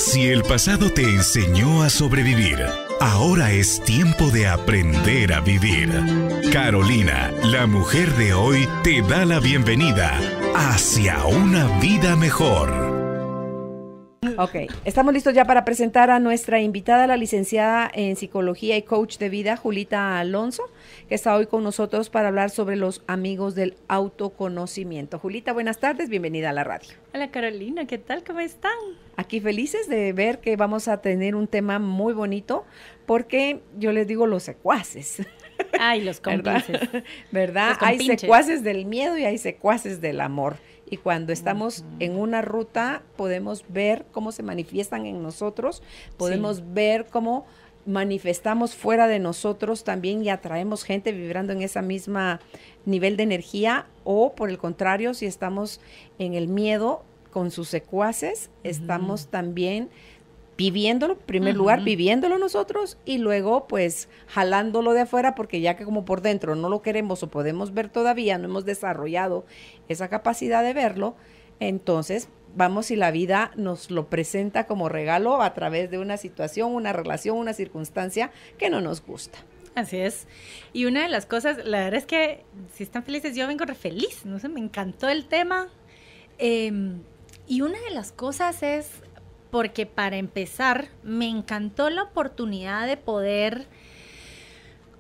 Si el pasado te enseñó a sobrevivir, ahora es tiempo de aprender a vivir. Carolina, la mujer de hoy, te da la bienvenida hacia una vida mejor. Ok, estamos listos ya para presentar a nuestra invitada, la licenciada en psicología y coach de vida, Julita Alonso, que está hoy con nosotros para hablar sobre los amigos del autoconocimiento. Julita, buenas tardes, bienvenida a la radio. Hola Carolina, ¿qué tal? ¿Cómo están? Aquí felices de ver que vamos a tener un tema muy bonito, porque yo les digo los secuaces. Ay, los cómplices. ¿Verdad? Hay secuaces del miedo y hay secuaces del amor. Y cuando estamos en una ruta, podemos ver cómo se manifiestan en nosotros, podemos ver cómo manifestamos fuera de nosotros también y atraemos gente vibrando en esa misma nivel de energía, o por el contrario, si estamos en el miedo con sus secuaces, estamos también viviéndolo, en primer lugar, viviéndolo nosotros, y luego pues jalándolo de afuera, porque ya que como por dentro no lo queremos o podemos ver todavía, no hemos desarrollado esa capacidad de verlo, entonces vamos y la vida nos lo presenta como regalo a través de una situación, una relación, una circunstancia que no nos gusta. Así es. Y una de las cosas, la verdad es que si están felices, yo vengo re feliz, no sé, me encantó el tema. Y una de las cosas es porque para empezar, me encantó la oportunidad de poder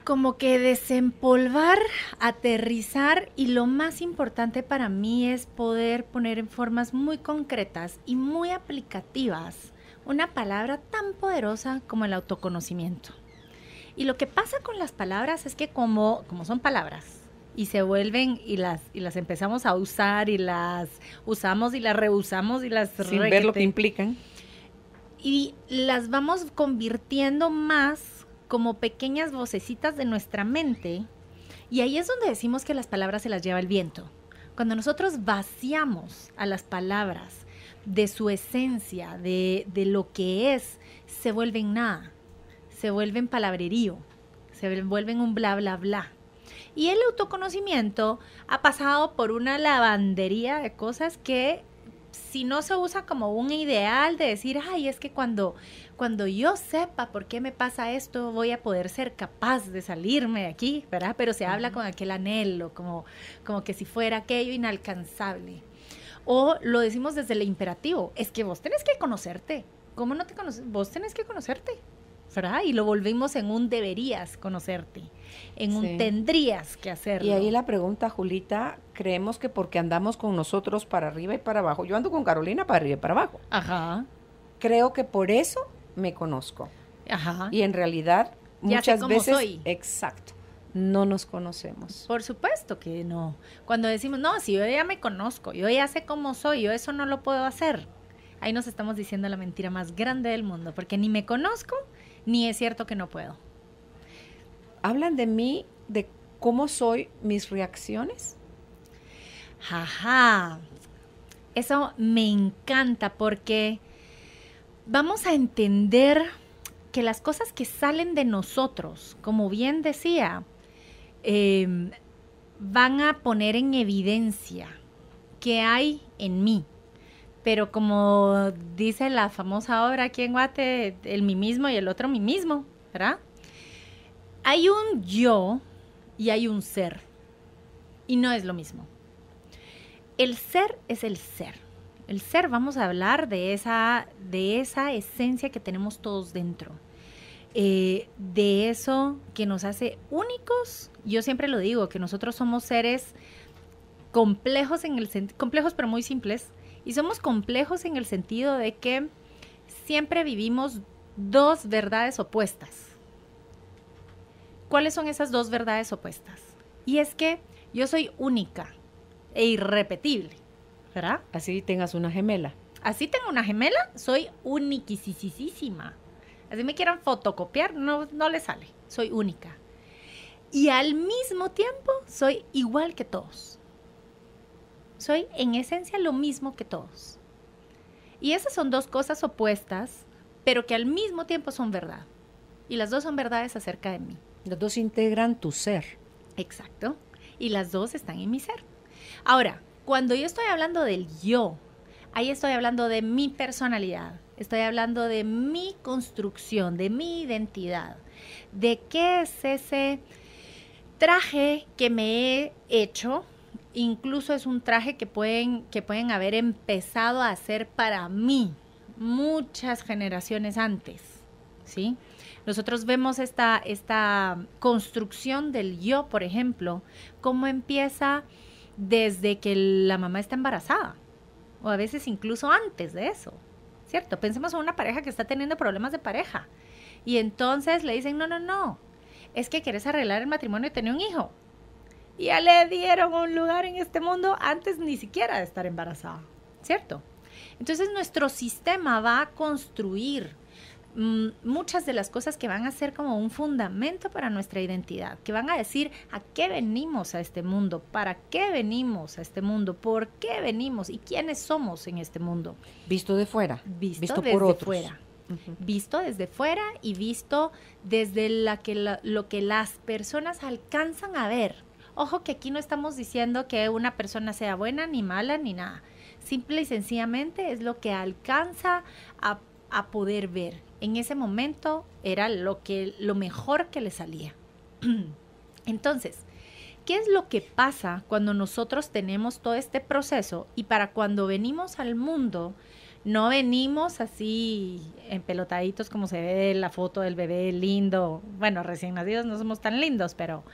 como que desempolvar, aterrizar, y lo más importante para mí es poder poner en formas muy concretas y muy aplicativas una palabra tan poderosa como el autoconocimiento. Y lo que pasa con las palabras es que como son palabras, y se vuelven y las empezamos a usar y las usamos y las reusamos y las sin ver lo que implican. Y las vamos convirtiendo más como pequeñas vocecitas de nuestra mente, y ahí es donde decimos que las palabras se las lleva el viento. Cuando nosotros vaciamos a las palabras de su esencia, de lo que es, se vuelven nada, se vuelven palabrerío, se vuelven un bla, bla, bla. Y el autoconocimiento ha pasado por una lavandería de cosas que, si no se usa como un ideal de decir, ay, es que cuando yo sepa por qué me pasa esto, voy a poder ser capaz de salirme de aquí, ¿verdad? Pero se habla con aquel anhelo, como que si fuera aquello inalcanzable. O lo decimos desde el imperativo, es que vos tenés que conocerte. ¿Cómo no te conoces? Vos tenés que conocerte, ¿verdad? Y lo volvimos en un deberías conocerte, en un tendrías que hacerlo. Y ahí la pregunta, Julita, creemos que porque andamos con nosotros para arriba y para abajo, yo ando con Carolina para arriba y para abajo. Ajá. Creo que por eso me conozco. Ajá. Y en realidad, ya muchas veces, soy. Exacto, no nos conocemos. Por supuesto que no. Cuando decimos, no, si yo ya me conozco, yo ya sé cómo soy, yo eso no lo puedo hacer, ahí nos estamos diciendo la mentira más grande del mundo, porque ni me conozco, ni es cierto que no puedo. Hablan de mí, de cómo soy, mis reacciones. Ajá. Eso me encanta, porque vamos a entender que las cosas que salen de nosotros, como bien decía, van a poner en evidencia qué hay en mí. Pero como dice la famosa obra aquí en Guate, el mí mismo y el otro mí mismo, ¿verdad? Hay un yo y hay un ser, y no es lo mismo. El ser es el ser. El ser, vamos a hablar de esa esencia que tenemos todos dentro, de eso que nos hace únicos. Yo siempre lo digo, que nosotros somos seres complejos, complejos pero muy simples, y somos complejos en el sentido de que siempre vivimos dos verdades opuestas. ¿Cuáles son esas dos verdades opuestas? Y es que yo soy única e irrepetible, ¿verdad? Así tengas una gemela. Así tengo una gemela, soy uniquisísima. Así me quieran fotocopiar, no le sale. Soy única. Y al mismo tiempo soy igual que todos. Soy en esencia lo mismo que todos. Y esas son dos cosas opuestas, pero que al mismo tiempo son verdad. Y las dos son verdades acerca de mí. Las dos integran tu ser. Exacto. Y las dos están en mi ser. Ahora, cuando yo estoy hablando del yo, ahí estoy hablando de mi personalidad, estoy hablando de mi construcción, de mi identidad, de qué es ese traje que me he hecho. Incluso es un traje que pueden haber empezado a hacer para mí muchas generaciones antes, ¿sí? Nosotros vemos esta construcción del yo, por ejemplo, cómo empieza desde que la mamá está embarazada, o a veces incluso antes de eso, ¿cierto? Pensemos en una pareja que está teniendo problemas de pareja, y entonces le dicen, no, es que quieres arreglar el matrimonio y tener un hijo. Y ya le dieron un lugar en este mundo antes ni siquiera de estar embarazada, ¿cierto? Entonces nuestro sistema va a construir muchas de las cosas que van a ser como un fundamento para nuestra identidad, que van a decir a qué venimos a este mundo, para qué venimos a este mundo, por qué venimos y quiénes somos en este mundo. Visto de fuera, visto por otros. Fuera. Uh-huh. Visto desde fuera y visto desde lo que las personas alcanzan a ver. Ojo que aquí no estamos diciendo que una persona sea buena, ni mala, ni nada. Simple y sencillamente es lo que alcanza a poder ver. En ese momento era lo mejor que le salía. Entonces, ¿qué es lo que pasa cuando nosotros tenemos todo este proceso? Y para cuando venimos al mundo, no venimos así empelotaditos como se ve en la foto del bebé lindo. Bueno, recién nacidos no somos tan lindos, pero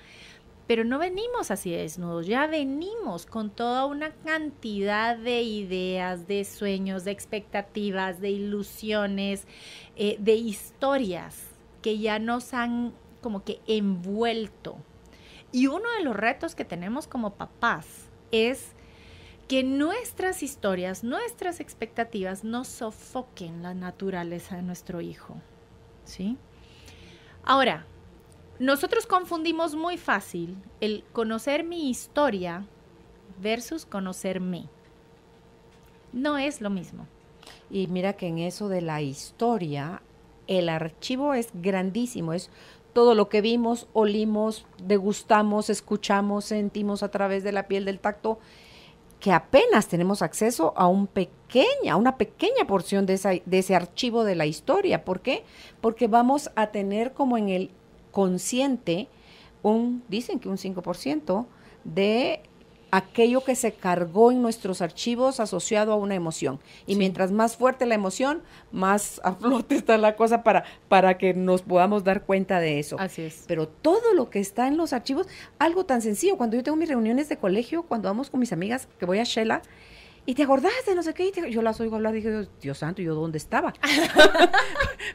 no venimos así desnudos, ya venimos con toda una cantidad de ideas, de sueños, de expectativas, de ilusiones, de historias que ya nos han como que envuelto. Y uno de los retos que tenemos como papás es que nuestras historias, nuestras expectativas no sofoquen la naturaleza de nuestro hijo, ¿sí? Ahora, nosotros confundimos muy fácil el conocer mi historia versus conocerme. No es lo mismo. Y mira que en eso de la historia, el archivo es grandísimo, es todo lo que vimos, olimos, degustamos, escuchamos, sentimos a través de la piel, del tacto, que apenas tenemos acceso a una pequeña porción de ese archivo de la historia. ¿Por qué? Porque vamos a tener como en el consciente dicen que un 5% de aquello que se cargó en nuestros archivos asociado a una emoción. Y sí, mientras más fuerte la emoción, más a flote está la cosa para que nos podamos dar cuenta de eso. Así es. Pero todo lo que está en los archivos, algo tan sencillo, cuando yo tengo mis reuniones de colegio, cuando vamos con mis amigas, que voy a Shela, y te acordás de no sé qué, yo las oigo hablar, dije, Dios santo, ¿yo dónde estaba?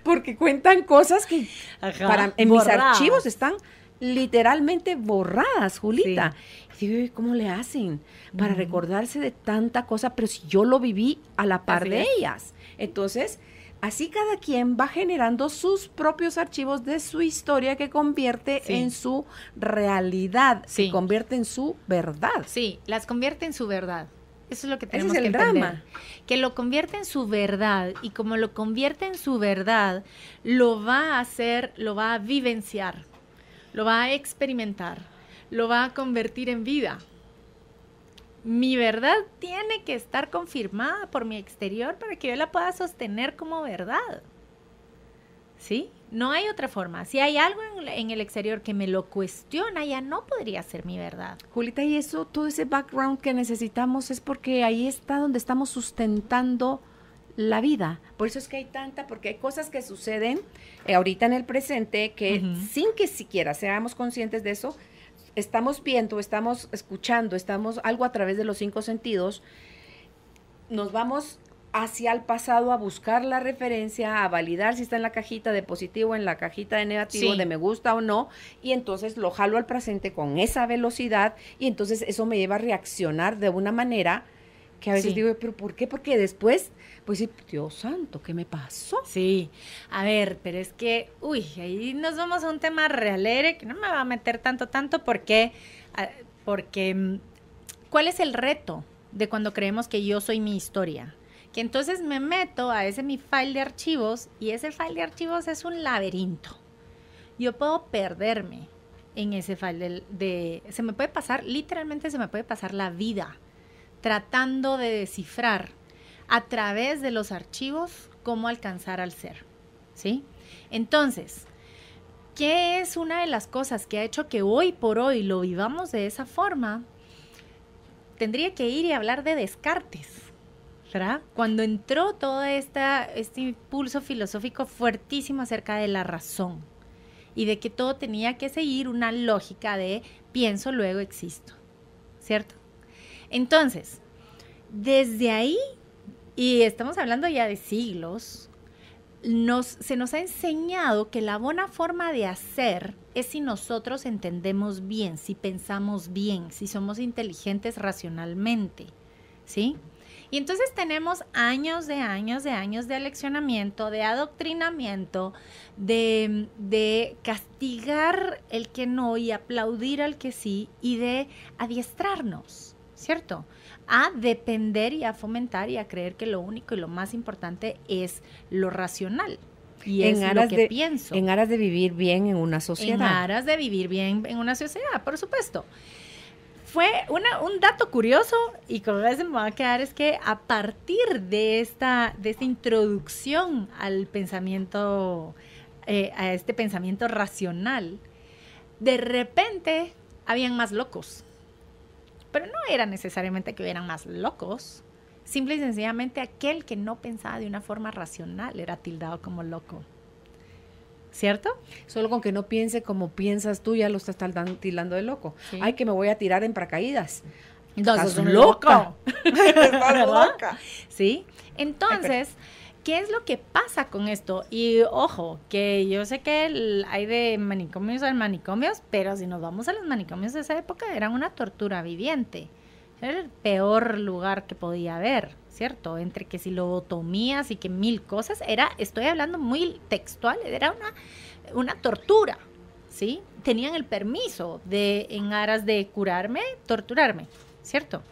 Porque cuentan cosas que en mis archivos están literalmente borradas, Julita. Sí. Y digo, ¿cómo le hacen para recordarse de tanta cosa? Pero si yo lo viví a la par de ellas. Entonces, así cada quien va generando sus propios archivos de su historia que convierte en su realidad, que convierte en su verdad. Sí, las convierte en su verdad. Eso es lo que tenemos que entender. Drama. Que lo convierte en su verdad, y como lo convierte en su verdad, lo va a hacer, lo va a vivenciar, lo va a experimentar, lo va a convertir en vida. Mi verdad tiene que estar confirmada por mi exterior para que yo la pueda sostener como verdad. ¿Sí? No hay otra forma. Si hay algo en el exterior que me lo cuestiona, ya no podría ser mi verdad. Julita, y eso, todo ese background que necesitamos es porque ahí está donde estamos sustentando la vida. Por eso es que porque hay cosas que suceden ahorita en el presente que sin que siquiera seamos conscientes de eso, estamos viendo, estamos escuchando, estamos algo a través de los 5 sentidos, nos vamos hacia el pasado a buscar la referencia, a validar si está en la cajita de positivo, en la cajita de negativo, de me gusta o no, y entonces lo jalo al presente con esa velocidad, y entonces eso me lleva a reaccionar de una manera que a veces digo, ¿pero por qué? Porque después, pues, Dios santo, ¿qué me pasó? Sí, a ver, pero es que, ahí nos vamos a un tema realere que no me va a meter tanto, porque ¿cuál es el reto de cuando creemos que yo soy mi historia? Que entonces me meto a mi file de archivos, y ese file de archivos es un laberinto. Yo puedo perderme en ese file literalmente se me puede pasar la vida tratando de descifrar a través de los archivos cómo alcanzar al ser, ¿sí? Entonces, ¿qué es una de las cosas que ha hecho que hoy por hoy lo vivamos de esa forma? Tendría que ir y hablar de Descartes, ¿verdad? Cuando entró todo este impulso filosófico fuertísimo acerca de la razón y de que todo tenía que seguir una lógica de pienso, luego existo, ¿cierto? Entonces, desde ahí, y estamos hablando ya de siglos, se nos ha enseñado que la buena forma de hacer es si nosotros entendemos bien, si pensamos bien, si somos inteligentes racionalmente, ¿sí? Y entonces tenemos años de aleccionamiento, de adoctrinamiento, de castigar el que no y aplaudir al que sí, y de adiestrarnos, ¿cierto? A depender y a fomentar y a creer que lo único y lo más importante es lo racional. Y es lo que pienso. En aras de vivir bien en una sociedad. En aras de vivir bien en una sociedad, por supuesto. Fue un dato curioso, y con eso me va a quedar, es que a partir de esta introducción al pensamiento, a este pensamiento racional, de repente habían más locos. Pero no era necesariamente que hubieran más locos. Simple y sencillamente aquel que no pensaba de una forma racional era tildado como loco. ¿Cierto? Solo con que no piense como piensas tú, ya lo estás tildando de loco. Sí. Ay, que me voy a tirar en paracaídas. Entonces, estás loca. Estás loca. ¿Sí? Entonces, ¿qué es lo que pasa con esto? Y ojo, que yo sé que hay de manicomios a manicomios, pero si nos vamos a los manicomios de esa época, eran una tortura viviente. Era el peor lugar que podía haber, ¿cierto? Entre que si lobotomías y que mil cosas, estoy hablando muy textual, era una tortura, ¿sí? Tenían el permiso de, en aras de curarme, torturarme, ¿cierto?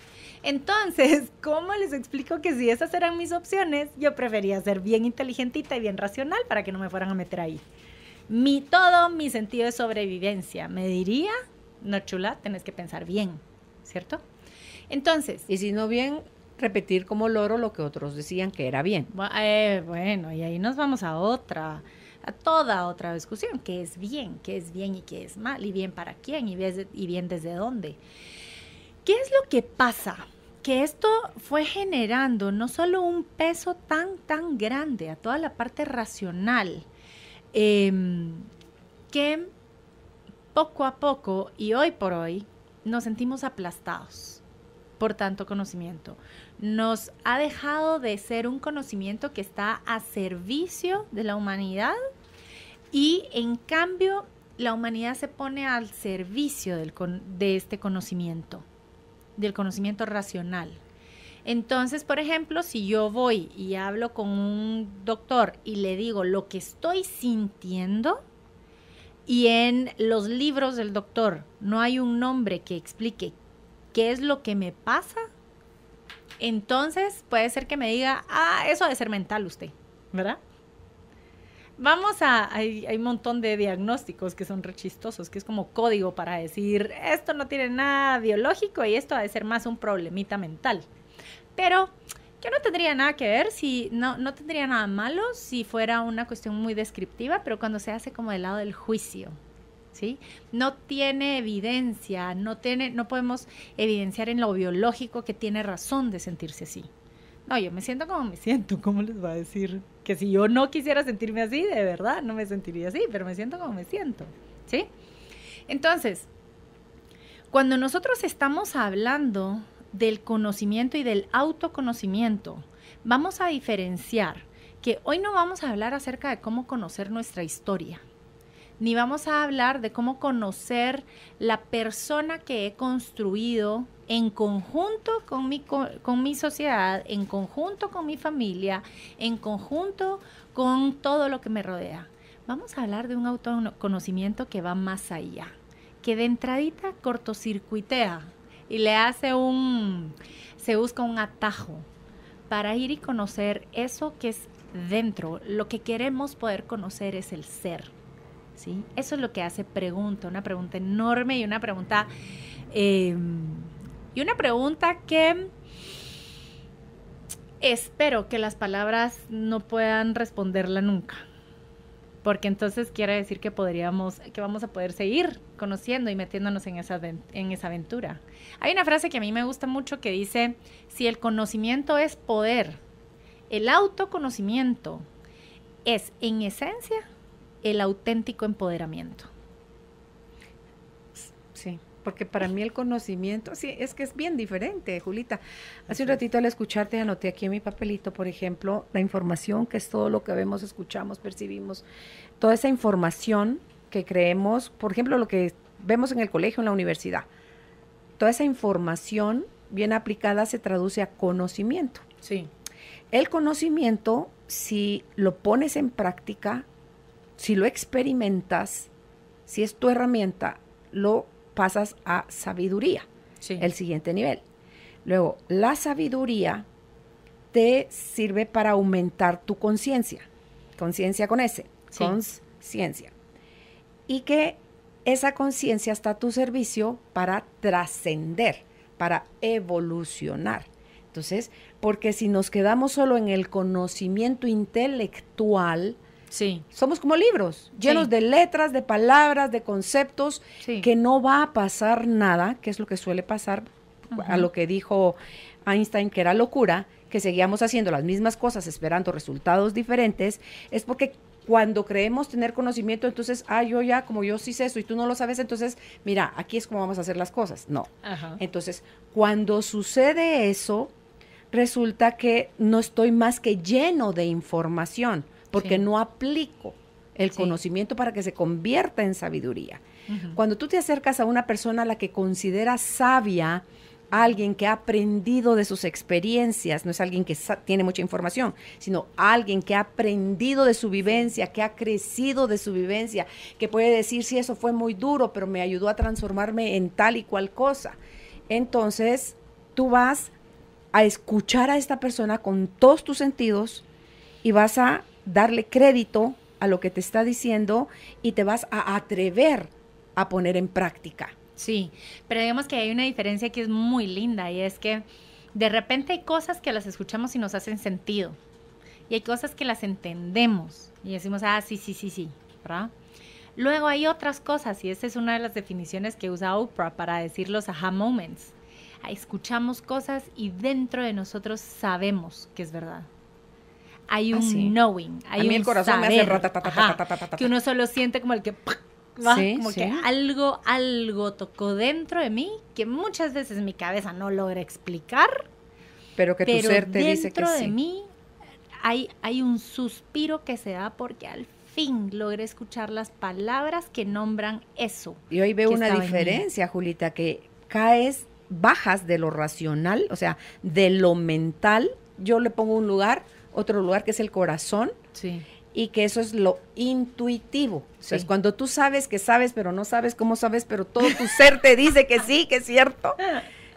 Entonces, ¿cómo les explico que si esas eran mis opciones, yo prefería ser bien inteligentita y bien racional para que no me fueran a meter ahí? Todo mi sentido de sobrevivencia me diría, no chula, tenés que pensar bien, ¿cierto? Entonces, y si no bien, repetir como loro lo que otros decían que era bien. Bueno, y ahí nos vamos a toda otra discusión, qué es bien y qué es mal, y bien para quién, y bien desde dónde. ¿Qué es lo que pasa? Que esto fue generando no solo un peso tan grande a toda la parte racional, que poco a poco y hoy por hoy nos sentimos aplastados por tanto conocimiento. Nos ha dejado de ser un conocimiento que está a servicio de la humanidad, y en cambio la humanidad se pone al servicio de este conocimiento, del conocimiento racional. Entonces, por ejemplo, si yo voy y hablo con un doctor y le digo lo que estoy sintiendo, y en los libros del doctor no hay un nombre que explique qué es lo que me pasa, entonces puede ser que me diga, eso ha de ser mental usted, ¿verdad? Hay un montón de diagnósticos que son re chistosos, que es como código para decir, esto no tiene nada biológico y esto ha de ser más un problemita mental. Pero que no tendría nada que ver, no tendría nada malo si fuera una cuestión muy descriptiva, pero cuando se hace como del lado del juicio, ¿sí? No tiene evidencia, no podemos evidenciar en lo biológico que tiene razón de sentirse así. No, yo me siento como me siento. ¿Cómo les va a decir? Que si yo no quisiera sentirme así, de verdad, no me sentiría así, pero me siento como me siento, ¿sí? Entonces, cuando nosotros estamos hablando del conocimiento y del autoconocimiento, vamos a diferenciar que hoy no vamos a hablar acerca de cómo conocer nuestra historia, ni vamos a hablar de cómo conocer la persona que he construido en conjunto con mi sociedad, en conjunto con mi familia, en conjunto con todo lo que me rodea. Vamos a hablar de un autoconocimiento que va más allá, que de entradita cortocircuitea y se busca un atajo para ir y conocer eso que es dentro. Lo que queremos poder conocer es el ser, ¿sí? Eso es lo que hace una pregunta enorme y una pregunta que Espero que las palabras no puedan responderla nunca, porque entonces quiere decir que vamos a poder seguir conociendo y metiéndonos en esa aventura. Hay una frase que a mí me gusta mucho que dice, si el conocimiento es poder, el autoconocimiento es en esencia el auténtico empoderamiento. Sí, porque para mí el conocimiento, sí, es que es bien diferente, Julita. Hace un ratito al escucharte anoté aquí en mi papelito, por ejemplo, la información, que es todo lo que vemos, escuchamos, percibimos, toda esa información que creemos, por ejemplo, lo que vemos en el colegio, en la universidad, toda esa información bien aplicada se traduce a conocimiento. Sí. El conocimiento, si lo pones en práctica, si lo experimentas, si es tu herramienta, lo pasas a sabiduría, sí, el siguiente nivel. Luego, la sabiduría te sirve para aumentar tu conciencia. Conciencia con S, sí, conciencia. Y que esa conciencia está a tu servicio para trascender, para evolucionar. Entonces, porque si nos quedamos solo en el conocimiento intelectual, sí, somos como libros, llenos, sí, de letras, de palabras, de conceptos, sí, que no va a pasar nada, que es lo que suele pasar, a lo que dijo Einstein, que era locura, que seguíamos haciendo las mismas cosas esperando resultados diferentes, es porque cuando creemos tener conocimiento, entonces, yo ya, como yo sí sé eso y tú no lo sabes, entonces, mira, aquí es como vamos a hacer las cosas. No. Ajá. Entonces, cuando sucede eso, resulta que no estoy más que lleno de información, porque, sí, no aplico el, sí, conocimiento para que se convierta en sabiduría. Cuando tú te acercas a una persona a la que consideras sabia, alguien que ha aprendido de sus experiencias, no es alguien que tiene mucha información, sino alguien que ha aprendido de su vivencia, que ha crecido de su vivencia, que puede decir, sí, eso fue muy duro, pero me ayudó a transformarme en tal y cual cosa. Entonces, tú vas a escuchar a esta persona con todos tus sentidos y vas a darle crédito a lo que te está diciendo y te vas a atrever a poner en práctica. Sí, pero digamos que hay una diferencia que es muy linda y es que de repente hay cosas que las escuchamos y nos hacen sentido y hay cosas que las entendemos y decimos, sí, ¿verdad? Luego hay otras cosas y esta es una de las definiciones que usa Oprah para decir los aha moments. Escuchamos cosas y dentro de nosotros sabemos que es verdad. Hay un knowing, hay un el corazón saber, me hace ratatatatatatatata, que uno solo siente como el que ¿va? Sí, como sí, que algo tocó dentro de mí que muchas veces mi cabeza no logra explicar, pero que tu ser te dice que sí. Dentro de mí hay un suspiro que se da porque al fin logré escuchar las palabras que nombran eso. Y hoy veo una diferencia, Julita, que bajas de lo racional, o sea, de lo mental. Yo le pongo otro lugar que es el corazón, sí, y que eso es lo intuitivo. Sí. Entonces, cuando tú sabes que sabes, pero no sabes cómo sabes, pero todo tu ser te dice que sí, que es cierto.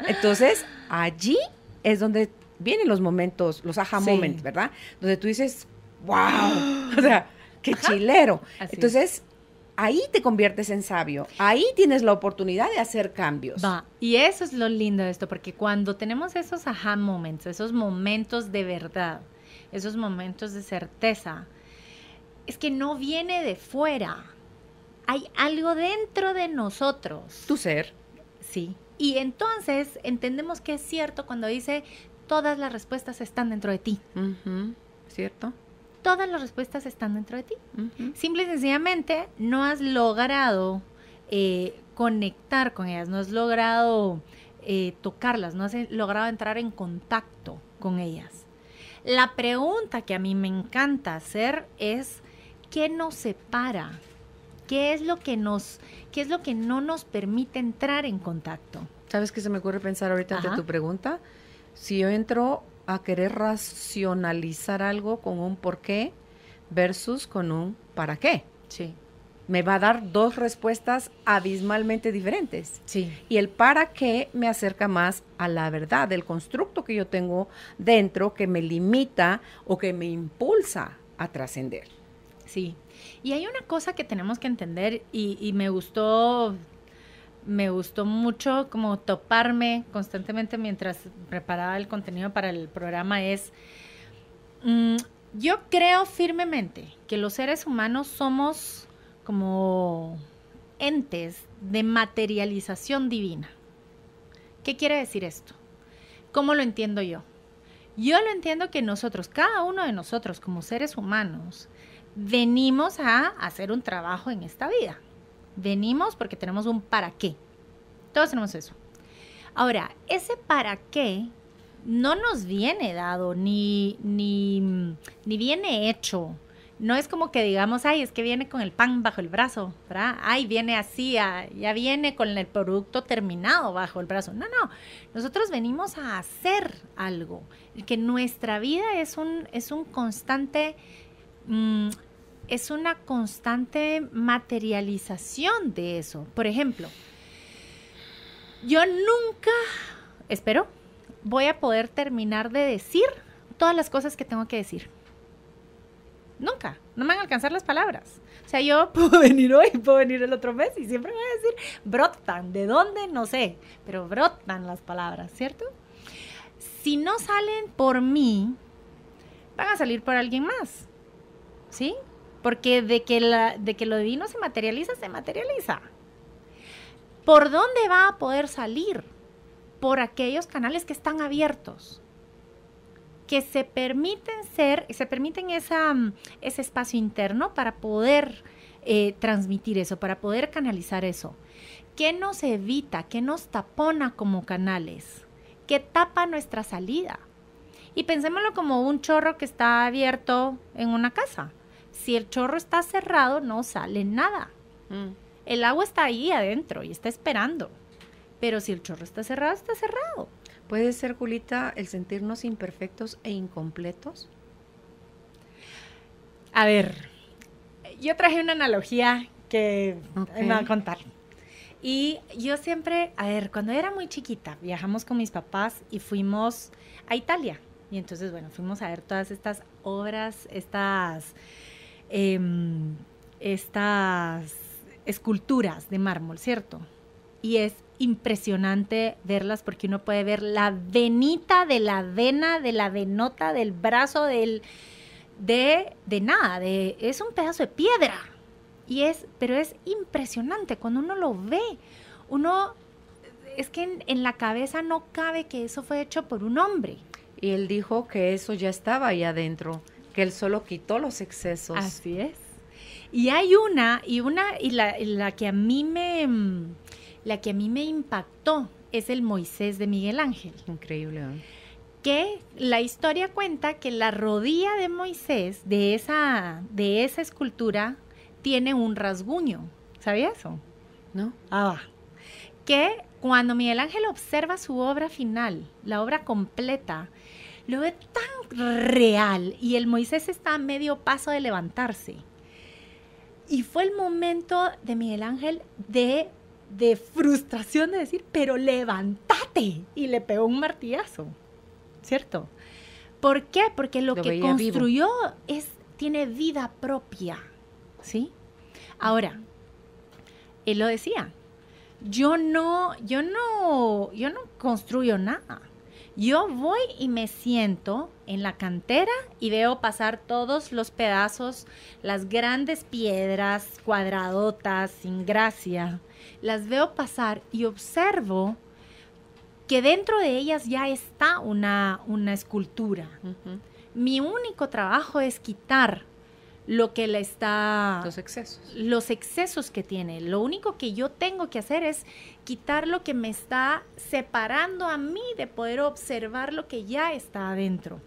Entonces, allí es donde vienen los momentos, los aha moments, ¿verdad? Donde tú dices, wow, o sea, qué chilero. Así. Entonces, ahí te conviertes en sabio, ahí tienes la oportunidad de hacer cambios. Y eso es lo lindo de esto, porque cuando tenemos esos aha moments, esos momentos de verdad, esos momentos de certeza, es que no viene de fuera, hay algo dentro de nosotros. Tu ser. Sí, y entonces entendemos que es cierto cuando dice, todas las respuestas están dentro de ti. ¿Cierto? Todas las respuestas están dentro de ti. Simple y sencillamente no has logrado conectar con ellas, no has logrado tocarlas, no has logrado entrar en contacto con ellas. La pregunta que a mí me encanta hacer es, ¿qué nos separa? ¿Qué es lo que no nos permite entrar en contacto? ¿Sabes qué se me ocurre pensar ahorita ante tu pregunta? Si yo entro a querer racionalizar algo con un por qué versus con un para qué. Sí. Me va a dar dos respuestas abismalmente diferentes. Sí. Y el para qué me acerca más a la verdad, del constructo que yo tengo dentro que me limita o que me impulsa a trascender. Sí. Y hay una cosa que tenemos que entender y me gustó me gustó mucho como toparme constantemente mientras preparaba el contenido para el programa es, yo creo firmemente que los seres humanos somos como entes de materialización divina. ¿Qué quiere decir esto? ¿Cómo lo entiendo yo? Yo lo entiendo que nosotros, cada uno de nosotros como seres humanos, venimos a hacer un trabajo en esta vida. Venimos porque tenemos un para qué. Todos tenemos eso. Ahora, ese para qué no nos viene dado ni viene hecho. No es como que digamos, ay, es que viene con el pan bajo el brazo, ¿verdad? Ay, viene así, ya viene con el producto terminado bajo el brazo. No. Nosotros venimos a hacer algo. Que nuestra vida es un constante... es una constante materialización de eso. Por ejemplo, yo nunca, espero, voy a poder terminar de decir todas las cosas que tengo que decir. Nunca, no me van a alcanzar las palabras. O sea, yo puedo venir hoy, puedo venir el otro mes y siempre voy a decir, brotan, ¿de dónde? No sé, pero brotan las palabras, ¿cierto? Si no salen por mí, van a salir por alguien más, ¿sí? Porque de que lo divino se materializa, se materializa. ¿Por dónde va a poder salir? Por aquellos canales que están abiertos, que se permiten ese espacio interno para poder transmitir eso, para poder canalizar eso. ¿Qué nos evita? ¿Qué nos tapona como canales? ¿Qué tapa nuestra salida? Y pensémoslo como un chorro que está abierto en una casa. Si el chorro está cerrado, no sale nada. El agua está ahí adentro y está esperando. Pero si el chorro está cerrado, está cerrado. ¿Puede ser, Julita, el sentirnos imperfectos e incompletos? A ver, yo traje una analogía que me va a contar. Y yo siempre, cuando era muy chiquita, viajamos con mis papás y fuimos a Italia. Y entonces, bueno, fuimos a ver todas estas obras, estas esculturas de mármol, ¿cierto? Y es impresionante verlas porque uno puede ver la venita de la vena, de la venota, del brazo, es un pedazo de piedra. Pero es impresionante cuando uno lo ve. Es que en la cabeza no cabe que eso fue hecho por un hombre. Y él dijo que eso ya estaba ahí adentro, que él solo quitó los excesos. Así es. Y hay la que a mí me impactó es el Moisés de Miguel Ángel. Increíble, ¿no? Que la historia cuenta que la rodilla de Moisés, de esa escultura, tiene un rasguño. ¿Sabía eso? ¿No? Que cuando Miguel Ángel observa su obra final, la obra completa, lo ve tan real y el Moisés está a medio paso de levantarse. Y fue el momento de Miguel Ángel de frustración de decir, pero levántate. Y le pegó un martillazo, ¿cierto? ¿Por qué? Porque lo que construyó tiene vida propia, ¿sí? Ahora, él lo decía, yo no construyo nada. Yo voy y me siento en la cantera y veo pasar todos los pedazos, las grandes piedras cuadradotas, sin gracia. Las veo pasar y observo que dentro de ellas ya está una escultura. Uh-huh. Mi único trabajo es quitar los excesos que tiene. Lo único que yo tengo que hacer es quitar lo que me está separando a mí de poder observar lo que ya está adentro.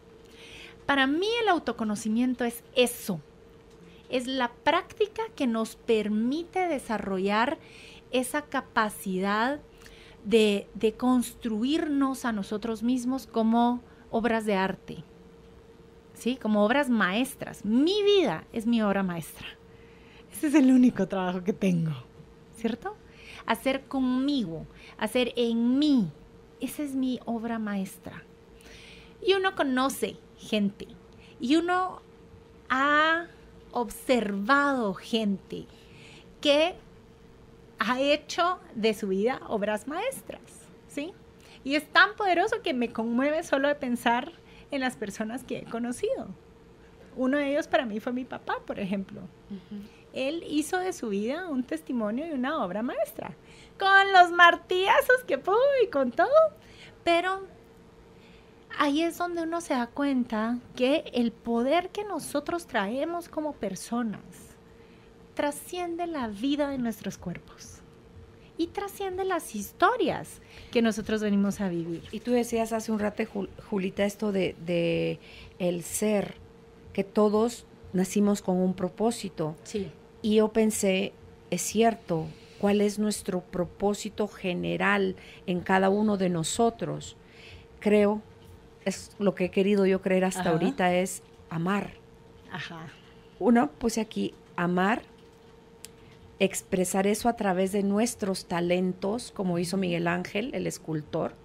Para mí el autoconocimiento es eso. Es la práctica que nos permite desarrollar esa capacidad de construirnos a nosotros mismos como obras de arte. ¿Sí? Como obras maestras. Mi vida es mi obra maestra. Ese es el único trabajo que tengo, ¿cierto? Hacer conmigo, hacer en mí. Esa es mi obra maestra. Y uno conoce gente. Y uno ha observado gente que ha hecho de su vida obras maestras, ¿sí? Y es tan poderoso que me conmueve solo de pensar en las personas que he conocido. Uno de ellos para mí fue mi papá, por ejemplo. Él hizo de su vida un testimonio y una obra maestra, con los martillazos que pudo y con todo, pero ahí es donde uno se da cuenta que el poder que nosotros traemos como personas trasciende la vida de nuestros cuerpos y trasciende las historias que nosotros venimos a vivir. Y tú decías hace un rato, Julita, esto de el ser, que todos nacimos con un propósito. Sí. Y yo pensé, es cierto, ¿cuál es nuestro propósito general en cada uno de nosotros? Creo, es lo que he querido yo creer hasta ahorita, es amar. Ajá. Uno, puse aquí, amar, expresar eso a través de nuestros talentos, como hizo Miguel Ángel, el escultor,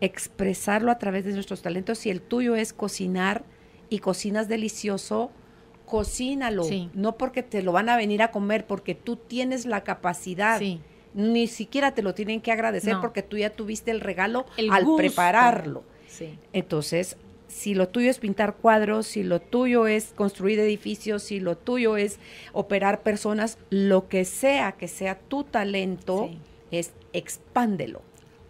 expresarlo a través de nuestros talentos. Si el tuyo es cocinar y cocinas delicioso, cocínalo, sí. No porque te lo van a venir a comer, porque tú tienes la capacidad, sí. Ni siquiera te lo tienen que agradecer, no. Porque tú ya tuviste el regalo al gusto. Prepararlo. Sí. Entonces, si lo tuyo es pintar cuadros, si lo tuyo es construir edificios, si lo tuyo es operar personas, lo que sea tu talento, sí. Es expándelo,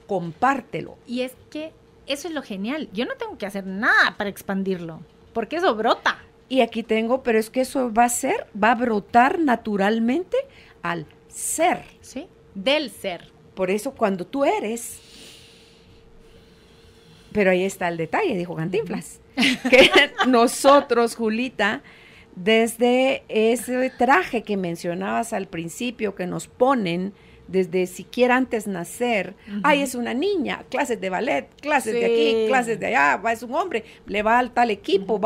compártelo. Y es que eso es lo genial, yo no tengo que hacer nada para expandirlo, porque eso brota. Y aquí tengo, pero es que eso va a brotar naturalmente al ser. Sí, del ser. Por eso cuando tú eres, pero ahí está el detalle, dijo Cantinflas, que nosotros, Julita, desde ese traje que mencionabas al principio, que nos ponen desde siquiera antes nacer, ay, es una niña, clases de ballet, clases de aquí, clases de allá, es un hombre, le va al tal equipo,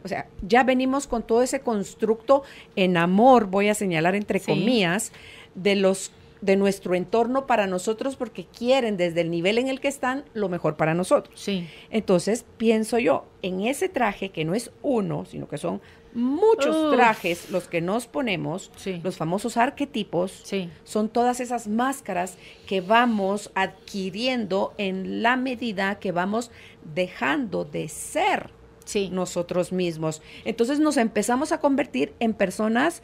o sea, ya venimos con todo ese constructo en amor, voy a señalar entre comillas, de nuestro entorno para nosotros, porque quieren desde el nivel en el que están lo mejor para nosotros. Sí. Entonces, pienso yo, en ese traje, que no es uno, sino que son muchos trajes los que nos ponemos, sí. Los famosos arquetipos, sí. Son todas esas máscaras que vamos adquiriendo en la medida que vamos dejando de ser, sí. Nosotros mismos. Entonces nos empezamos a convertir en personas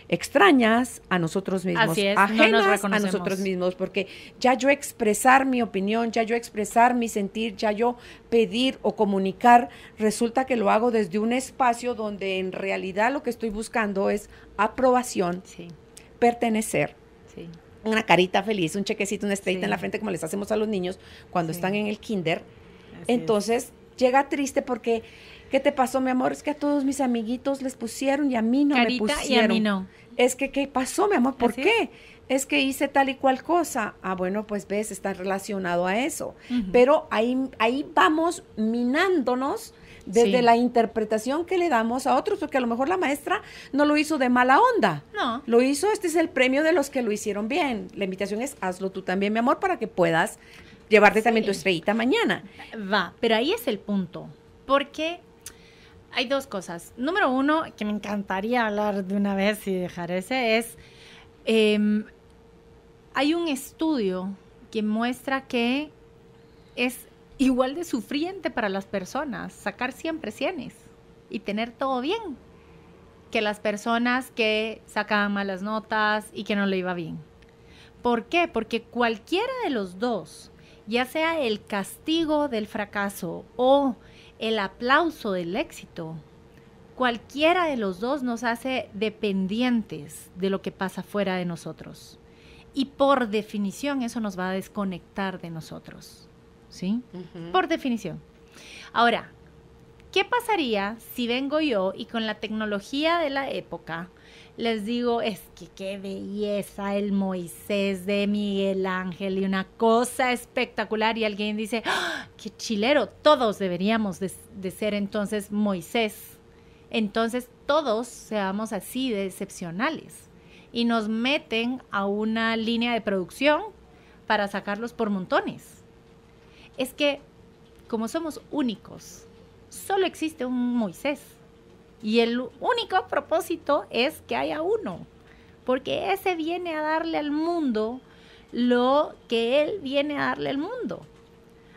extrañas a nosotros mismos, así es, ajenas a nosotros mismos, porque ya yo expresar mi opinión, ya yo expresar mi sentir, ya yo pedir o comunicar, resulta que lo hago desde un espacio donde en realidad lo que estoy buscando es aprobación, sí. Pertenecer, sí. Una carita feliz, un chequecito, una estrellita, sí. En la frente, como les hacemos a los niños cuando sí. Están en el kinder. Así entonces llega triste porque, ¿qué te pasó, mi amor? Es que a todos mis amiguitos les pusieron y a mí no carita me pusieron. Y a mí no. Es que, ¿qué pasó, mi amor? ¿Por qué? Es que hice tal y cual cosa. Ah, bueno, pues ves, está relacionado a eso. Pero ahí vamos minándonos desde la interpretación que le damos a otros, porque a lo mejor la maestra no lo hizo de mala onda. No. Lo hizo, este es el premio de los que lo hicieron bien. La invitación es, hazlo tú también, mi amor, para que puedas llevarte también tu estrellita mañana. Va, pero ahí es el punto, porque hay dos cosas. Número uno, que me encantaría hablar de una vez y dejar ese, es, hay un estudio que muestra que es igual de sufriente para las personas sacar siempre 100 y tener todo bien, que las personas que sacaban malas notas y que no le iba bien. ¿Por qué? Porque cualquiera de los dos, ya sea el castigo del fracaso o el aplauso del éxito, cualquiera de los dos nos hace dependientes de lo que pasa fuera de nosotros. Y por definición eso nos va a desconectar de nosotros, ¿sí? Por definición. Ahora, ¿qué pasaría si vengo yo y con la tecnología de la época les digo, es que qué belleza el Moisés de Miguel Ángel y una cosa espectacular, y alguien dice, ¡ah, qué chilero! Todos deberíamos de ser entonces Moisés. Entonces todos seamos así de excepcionales y nos meten a una línea de producción para sacarlos por montones. Es que como somos únicos, solo existe un Moisés. Y el único propósito es que haya uno, porque ese viene a darle al mundo lo que él viene a darle al mundo.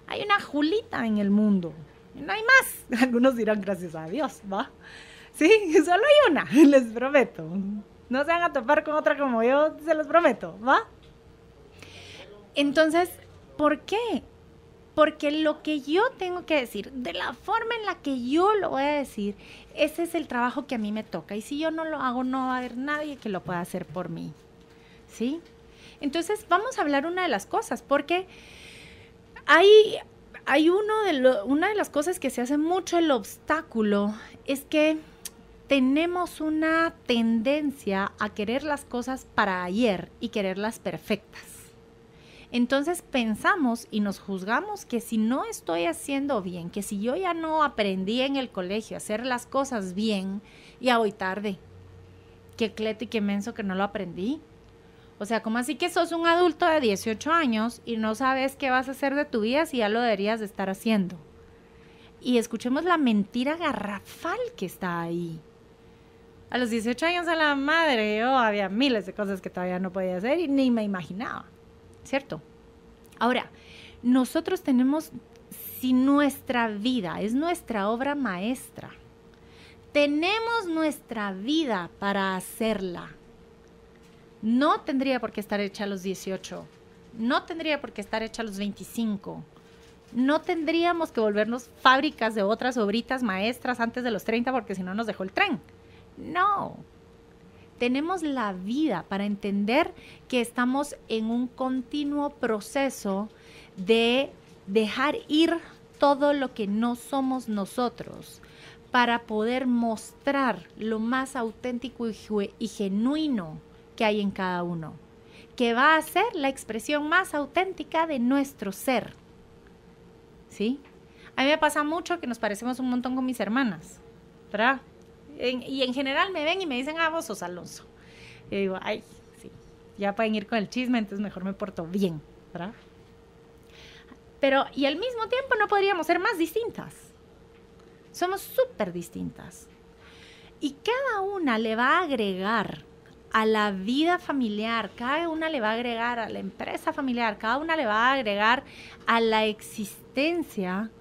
Hay una Julita en el mundo, no hay más. Algunos dirán gracias a Dios, ¿va? Sí, solo hay una, les prometo. No se van a topar con otra como yo, se los prometo, ¿va? Entonces, ¿por qué? Porque lo que yo tengo que decir, de la forma en la que yo lo voy a decir, ese es el trabajo que a mí me toca. Y si yo no lo hago, no va a haber nadie que lo pueda hacer por mí, ¿sí? Entonces, vamos a hablar una de las cosas, porque hay una de las cosas que se hace mucho el obstáculo, es que tenemos una tendencia a querer las cosas para ayer y quererlas perfectas. Entonces pensamos y nos juzgamos que si no estoy haciendo bien, que si yo ya no aprendí en el colegio a hacer las cosas bien, ya voy tarde. Qué cleto y qué menso que no lo aprendí. O sea, ¿cómo así que sos un adulto de 18 años y no sabes qué vas a hacer de tu vida si ya lo deberías de estar haciendo? Y escuchemos la mentira garrafal que está ahí. A los 18 años a la madre, yo había miles de cosas que todavía no podía hacer y ni me imaginaba, ¿cierto? Ahora, nosotros tenemos, si nuestra vida es nuestra obra maestra, tenemos nuestra vida para hacerla. No tendría por qué estar hecha a los 18, no tendría por qué estar hecha a los 25, no tendríamos que volvernos fábricas de otras obritas maestras antes de los 30 porque si no nos dejó el tren. No, tenemos la vida para entender que estamos en un continuo proceso de dejar ir todo lo que no somos nosotros para poder mostrar lo más auténtico y genuino que hay en cada uno, que va a ser la expresión más auténtica de nuestro ser, ¿sí? A mí me pasa mucho que nos parecemos un montón con mis hermanas, ¿verdad? Y en general me ven y me dicen, vos sos Alonso. Y digo, ay, sí, ya pueden ir con el chisme, entonces mejor me porto bien, ¿verdad? Pero, y al mismo tiempo no podríamos ser más distintas. Somos súper distintas. Y cada una le va a agregar a la vida familiar, cada una le va a agregar a la empresa familiar, cada una le va a agregar a la existencia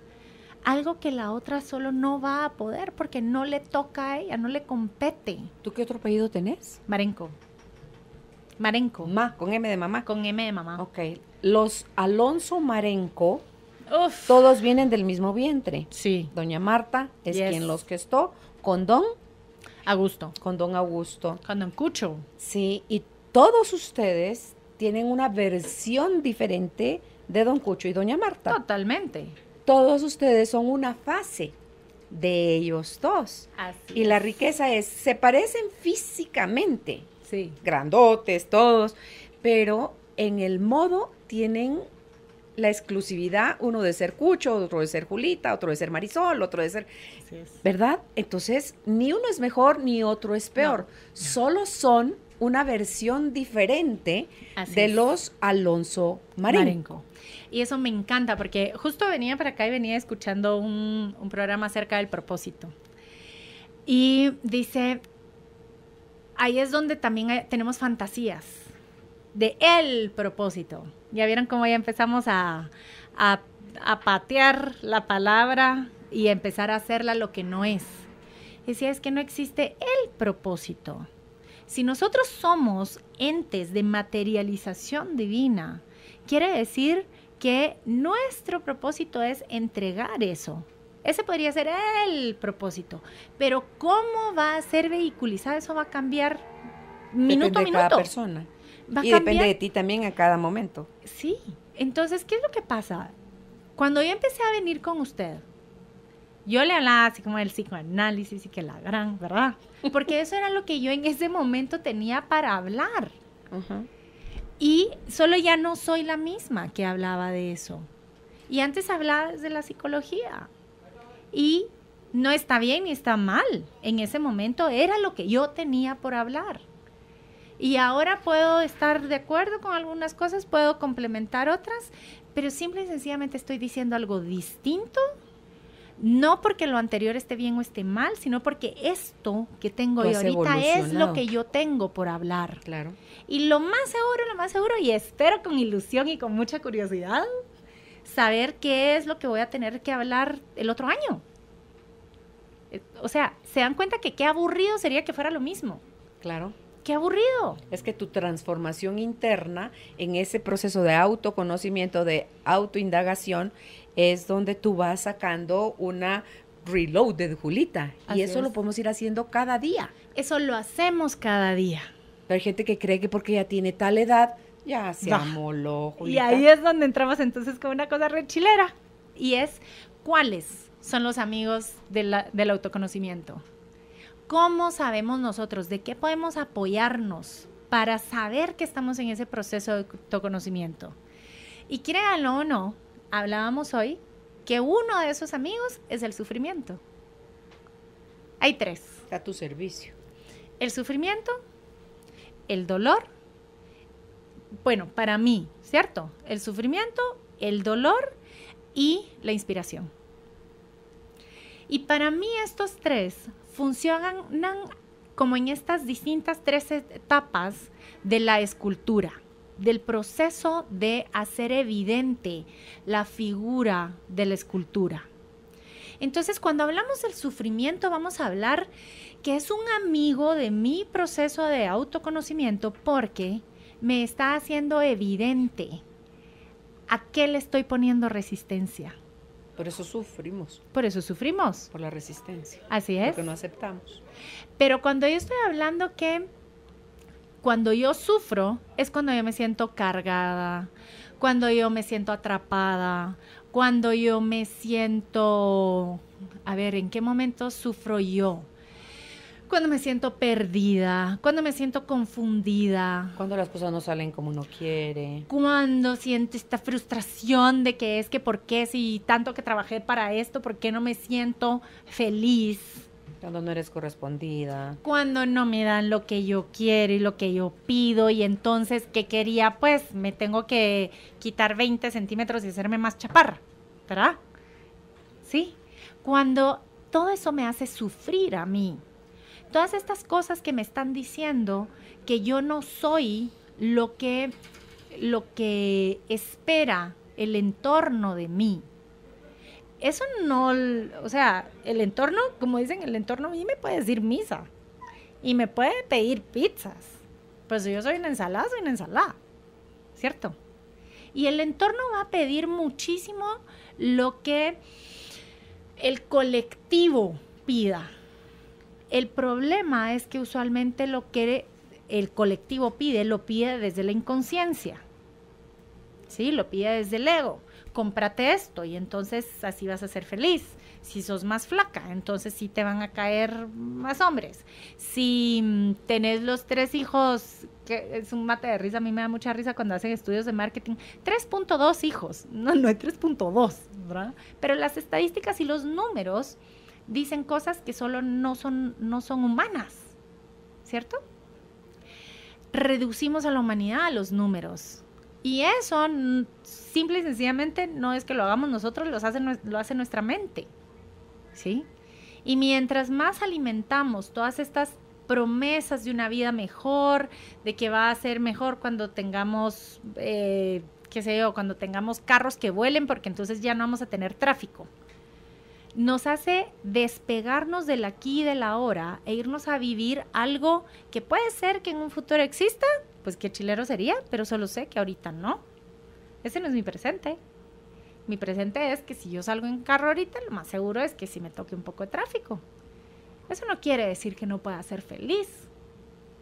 algo que la otra solo no va a poder porque no le toca a ella, no le compete. ¿Tú qué otro apellido tenés? Marenco. Con M de mamá. Con M de mamá. Ok. Los Alonso Marenco, todos vienen del mismo vientre. Sí. Doña Marta es quien los gestó con don Augusto. Con don Augusto. Con don Cucho. Sí, y todos ustedes tienen una versión diferente de don Cucho y doña Marta. Totalmente. Todos ustedes son una fase de ellos dos. Así y la riqueza es, se parecen físicamente, sí, grandotes todos, pero en el modo tienen la exclusividad, uno de ser Cucho, otro de ser Julita, otro de ser Marisol, otro de ser, ¿verdad? Entonces, ni uno es mejor ni otro es peor, solo son una versión diferente de los Alonso Marenco. Y eso me encanta, porque justo venía para acá y venía escuchando un programa acerca del propósito. Y dice, ahí es donde también tenemos fantasías de el propósito. Ya vieron cómo ya empezamos a patear la palabra y a empezar a hacerla lo que no es. Decía, es que no existe el propósito. Si nosotros somos entes de materialización divina, quiere decir que nuestro propósito es entregar eso. Ese podría ser el propósito. Pero ¿cómo va a ser vehiculizado? Eso va a cambiar minuto a minuto. Depende de cada persona. Y depende de ti también a cada momento. Sí. Entonces, ¿qué es lo que pasa? Cuando yo empecé a venir con usted, yo le hablaba así como del psicoanálisis y que la gran, ¿verdad? Porque eso era lo que yo en ese momento tenía para hablar. Uh-huh. Y solo ya no soy la misma que hablaba de eso. Y antes hablaba desde la psicología. Y no está bien ni está mal. En ese momento era lo que yo tenía por hablar. Y ahora puedo estar de acuerdo con algunas cosas, puedo complementar otras, pero simple y sencillamente estoy diciendo algo distinto No porque lo anterior esté bien o esté mal, sino porque esto que tengo yo ahorita es lo que yo tengo por hablar. Claro. Y lo más seguro, y espero con ilusión y con mucha curiosidad, saber qué es lo que voy a tener que hablar el otro año. O sea, ¿se dan cuenta que qué aburrido sería que fuera lo mismo? Claro. ¡Qué aburrido! Es que tu transformación interna en ese proceso de autoconocimiento, de autoindagación, es donde tú vas sacando una reloaded, Julita. Y eso lo podemos ir haciendo cada día. Eso lo hacemos cada día. Pero hay gente que cree que porque ya tiene tal edad, ya se amoló, Julita. Y ahí es donde entramos entonces con una cosa re chilera. Y es, ¿cuáles son los amigos del autoconocimiento? ¿Cómo sabemos nosotros? ¿De qué podemos apoyarnos para saber que estamos en ese proceso de autoconocimiento? Y créanlo o no, hablábamos hoy que uno de esos amigos es el sufrimiento. Hay 3. A tu servicio. El sufrimiento, el dolor, bueno, para mí, ¿cierto? El sufrimiento, el dolor y la inspiración. Y para mí estos 3 funcionan como en estas distintas 3 etapas de la escultura, del proceso de hacer evidente la figura de la escultura. Entonces, cuando hablamos del sufrimiento, vamos a hablar que es un amigo de mi proceso de autoconocimiento porque me está haciendo evidente a qué le estoy poniendo resistencia. Por eso sufrimos. Por eso sufrimos. Por la resistencia. Así es. Porque no aceptamos. Pero cuando yo estoy hablando que cuando yo sufro es cuando yo me siento cargada, cuando yo me siento atrapada, cuando yo me siento... A ver, ¿en qué momento sufro yo? Cuando me siento perdida, cuando me siento confundida. Cuando las cosas no salen como uno quiere. Cuando siento esta frustración de que es que por qué si tanto que trabajé para esto, ¿por qué no me siento feliz? Cuando no eres correspondida. Cuando no me dan lo que yo quiero y lo que yo pido y entonces, ¿qué quería? Pues me tengo que quitar 20 centímetros y hacerme más chaparra, ¿verdad? ¿Sí? Cuando todo eso me hace sufrir a mí. Todas estas cosas que me están diciendo que yo no soy lo que espera el entorno de mí. Eso no, o sea, el entorno, como dicen, el entorno a mí me puede decir misa y me puede pedir pizzas. Pues yo soy una ensalada, ¿cierto? Y el entorno va a pedir muchísimo lo que el colectivo pida. El problema es que usualmente lo que el colectivo pide, lo pide desde la inconsciencia. Sí, lo pide desde el ego. Cómprate esto y entonces así vas a ser feliz. Si sos más flaca, entonces sí te van a caer más hombres. Si tenés los 3 hijos, que es un mate de risa, a mí me da mucha risa cuando hacen estudios de marketing, 3.2 hijos, no hay 3.2, ¿verdad? Pero las estadísticas y los números dicen cosas que solo no son humanas, ¿cierto? Reducimos a la humanidad a los números. Y eso, simple y sencillamente, no es que lo hagamos nosotros, lo hace nuestra mente, ¿sí? Y mientras más alimentamos todas estas promesas de una vida mejor, de que va a ser mejor cuando tengamos, cuando tengamos carros que vuelen, porque entonces ya no vamos a tener tráfico, nos hace despegarnos del aquí y del ahora e irnos a vivir algo que puede ser que en un futuro exista, pues qué chilero sería, pero solo sé que ahorita no. Ese no es mi presente. Mi presente es que si yo salgo en carro ahorita, lo más seguro es que si me toque un poco de tráfico. Eso no quiere decir que no pueda ser feliz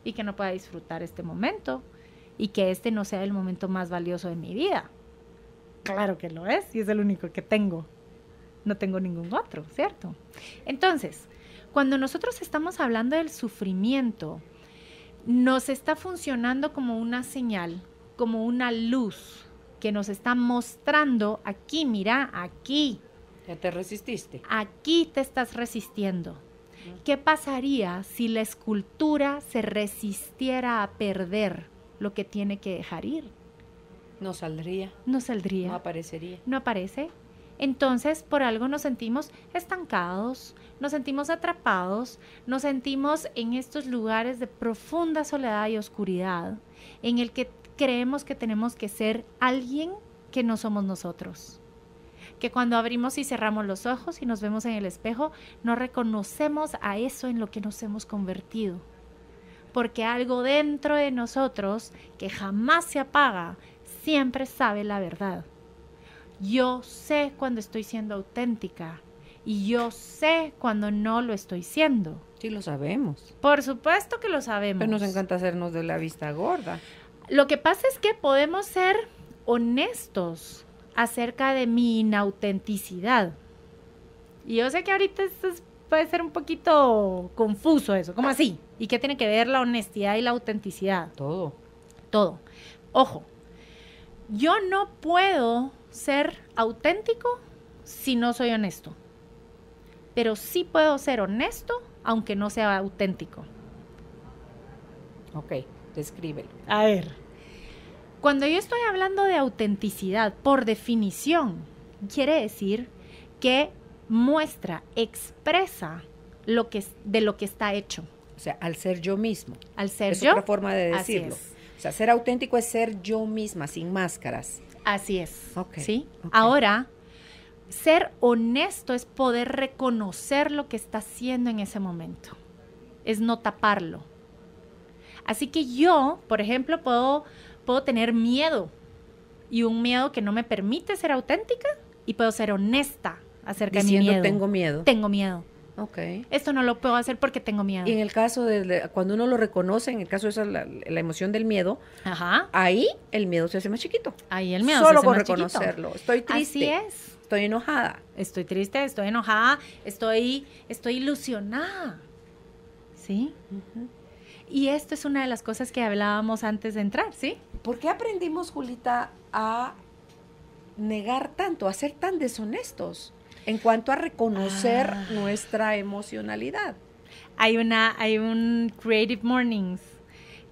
y que no pueda disfrutar este momento y que este no sea el momento más valioso de mi vida. Claro que lo es y es el único que tengo. No tengo ningún otro, ¿cierto? Entonces, cuando nosotros estamos hablando del sufrimiento, nos está funcionando como una señal, como una luz que nos está mostrando aquí, mira, aquí. ¿Ya te resististe? Aquí te estás resistiendo. ¿Qué pasaría si la escultura se resistiera a perder lo que tiene que dejar ir? No saldría. No saldría. No aparecería. No aparece. Entonces, por algo nos sentimos estancados, nos sentimos atrapados, nos sentimos en estos lugares de profunda soledad y oscuridad, en el que creemos que tenemos que ser alguien que no somos nosotros. Que cuando abrimos y cerramos los ojos y nos vemos en el espejo, no reconocemos a eso en lo que nos hemos convertido. Porque algo dentro de nosotros, que jamás se apaga, siempre sabe la verdad. Yo sé cuando estoy siendo auténtica y yo sé cuando no lo estoy siendo. Sí, lo sabemos. Por supuesto que lo sabemos. Pero nos encanta hacernos de la vista gorda. Lo que pasa es que podemos ser honestos acerca de mi inautenticidad. Y yo sé que ahorita esto puede ser un poquito confuso eso. ¿Cómo así? ¿Y qué tiene que ver la honestidad y la autenticidad? Todo. Todo. Ojo, yo no puedo ser auténtico si no soy honesto. Pero sí puedo ser honesto aunque no sea auténtico. Ok, descríbelo. A ver, cuando yo estoy hablando de autenticidad, por definición, quiere decir que muestra, expresa de lo que está hecho. O sea, al ser yo mismo. Al ser es yo. otra forma de decirlo. Así es. O sea, ser auténtico es ser yo misma, sin máscaras. Así es. Okay, ¿Sí? okay. Ahora, ser honesto es poder reconocer lo que está haciendo en ese momento. Es no taparlo. Así que yo, por ejemplo, puedo tener miedo. Y un miedo que no me permite ser auténtica. Y puedo ser honesta acerca de mi miedo. Tengo miedo. Tengo miedo. Okay. Esto no lo puedo hacer porque tengo miedo. Y en el caso de cuando uno lo reconoce, en el caso de esa, la emoción del miedo, ajá, ahí el miedo se hace más chiquito. Ahí el miedo solo se hace con más reconocerlo. chiquito. Estoy triste. Así es. Estoy enojada. Estoy triste, estoy enojada, estoy ilusionada. ¿Sí? Uh-huh. Y esto es una de las cosas que hablábamos antes de entrar, ¿sí? ¿Por qué aprendimos, Julita, a negar tanto, a ser tan deshonestos en cuanto a reconocer nuestra emocionalidad? Hay un Creative Mornings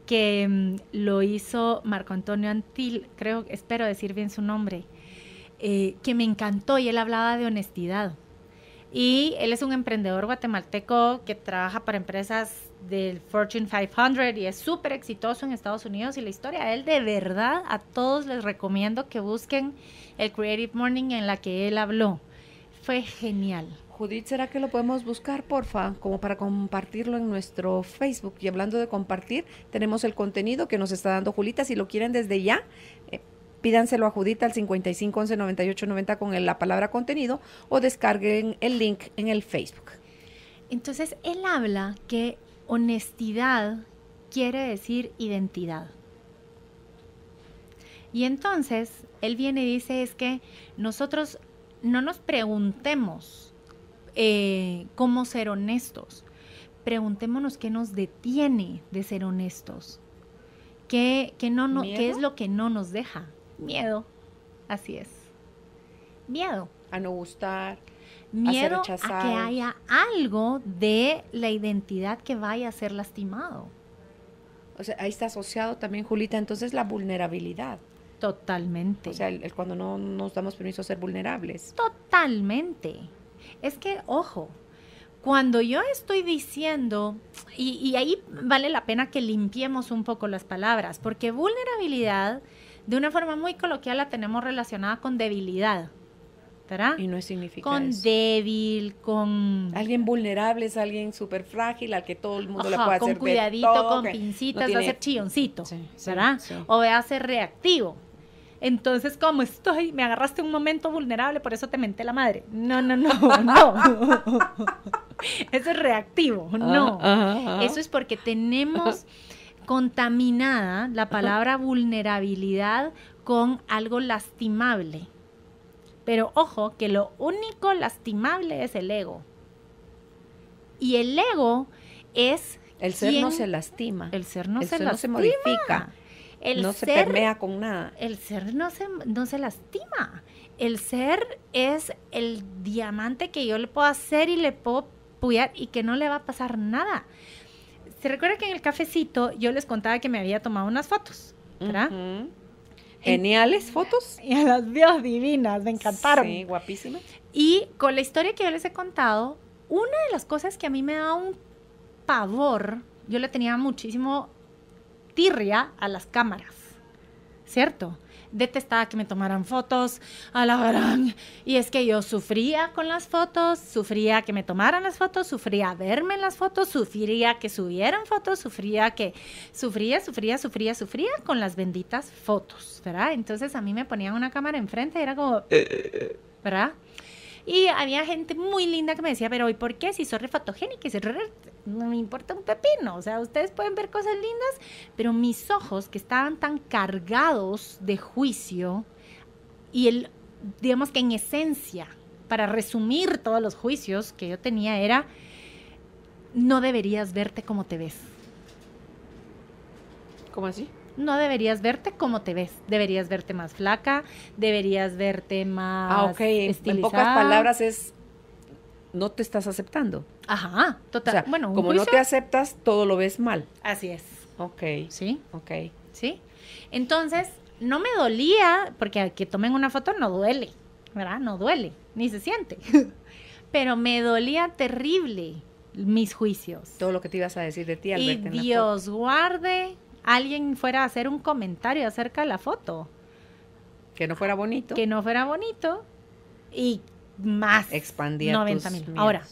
que lo hizo Marco Antonio Antil, espero decir bien su nombre, que me encantó, y él hablaba de honestidad. Y él es un emprendedor guatemalteco que trabaja para empresas del Fortune 500 y es súper exitoso en Estados Unidos. Y la historia de él, de verdad, a todos les recomiendo que busquen el Creative Morning en la que él habló. Fue genial. Judith, ¿será que lo podemos buscar, porfa? Como para compartirlo en nuestro Facebook. Y hablando de compartir, tenemos el contenido que nos está dando Julita. Si lo quieren desde ya, pídanselo a Judith al 55 11 98 90 con la palabra contenido o descarguen el link en el Facebook. Entonces, él habla que honestidad quiere decir identidad. Y entonces, él viene y dice, es que nosotros no nos preguntemos cómo ser honestos. Preguntémonos qué nos detiene de ser honestos. ¿Qué es lo que no nos deja? Miedo, así es. Miedo. A no gustar, miedo a ser rechazado. A que haya algo de la identidad que vaya a ser lastimado. O sea, ahí está asociado también, Julita, entonces la vulnerabilidad. Totalmente. O sea, el cuando no nos damos permiso a ser vulnerables. Totalmente. Es que, ojo, cuando yo estoy diciendo, y ahí vale la pena que limpiemos un poco las palabras, porque vulnerabilidad, de una forma muy coloquial, la tenemos relacionada con debilidad, ¿verdad? Y no significa con eso. Débil, con... Alguien vulnerable es alguien súper frágil, al que todo el mundo le puede hacer con cuidadito, todo, con pincitas, va a ser chilloncito, sí, ¿verdad? Sí. O va a ser reactivo. Entonces, como estoy, me agarraste un momento vulnerable, por eso te menté la madre. No. Eso es reactivo, no. Eso es porque tenemos contaminada la palabra vulnerabilidad con algo lastimable. Pero ojo, que lo único lastimable es el ego. Y el ego es... El ser no se lastima. El ser no se no se modifica. No se permea con nada. El ser no se lastima. El ser es el diamante que yo le puedo hacer y le puedo puyar y que no le va a pasar nada. ¿Se recuerda que en el cafecito yo les contaba que me había tomado unas fotos? ¿Verdad? Uh-huh. Geniales fotos. Y las vio divinas, me encantaron. Sí, guapísimas. Y con la historia que yo les he contado, una de las cosas que a mí me da un pavor, yo le tenía muchísimo tirria a las cámaras, ¿cierto? Detestaba que me tomaran fotos, a la gran. Y es que yo sufría con las fotos, sufría que me tomaran las fotos, sufría verme en las fotos, sufría que subieran fotos, sufría con las benditas fotos, ¿verdad? Entonces a mí me ponían una cámara enfrente y era como, ¿verdad? Y había gente muy linda que me decía, pero ¿y por qué? Si soy re fotogénica, no me importa un pepino. O sea, ustedes pueden ver cosas lindas, pero mis ojos, que estaban tan cargados de juicio, y digamos que en esencia, para resumir todos los juicios que yo tenía, era, no deberías verte como te ves. ¿Cómo así? No deberías verte como te ves. Deberías verte más flaca, deberías verte más estilizada. En pocas palabras es, no te estás aceptando. Ajá, total. O sea, bueno, como no te aceptas, todo lo ves mal. Así es. Ok. ¿Sí? Ok. ¿Sí? Entonces, no me dolía, porque que tomen una foto no duele, ¿verdad? No duele, ni se siente. Pero me dolía terrible mis juicios. Todo lo que te ibas a decir de ti al verte en la foto. Y Dios guarde, alguien fuera a hacer un comentario acerca de la foto. Que no fuera bonito. Que no fuera bonito. Y más. Expandía 90,000. Ahora,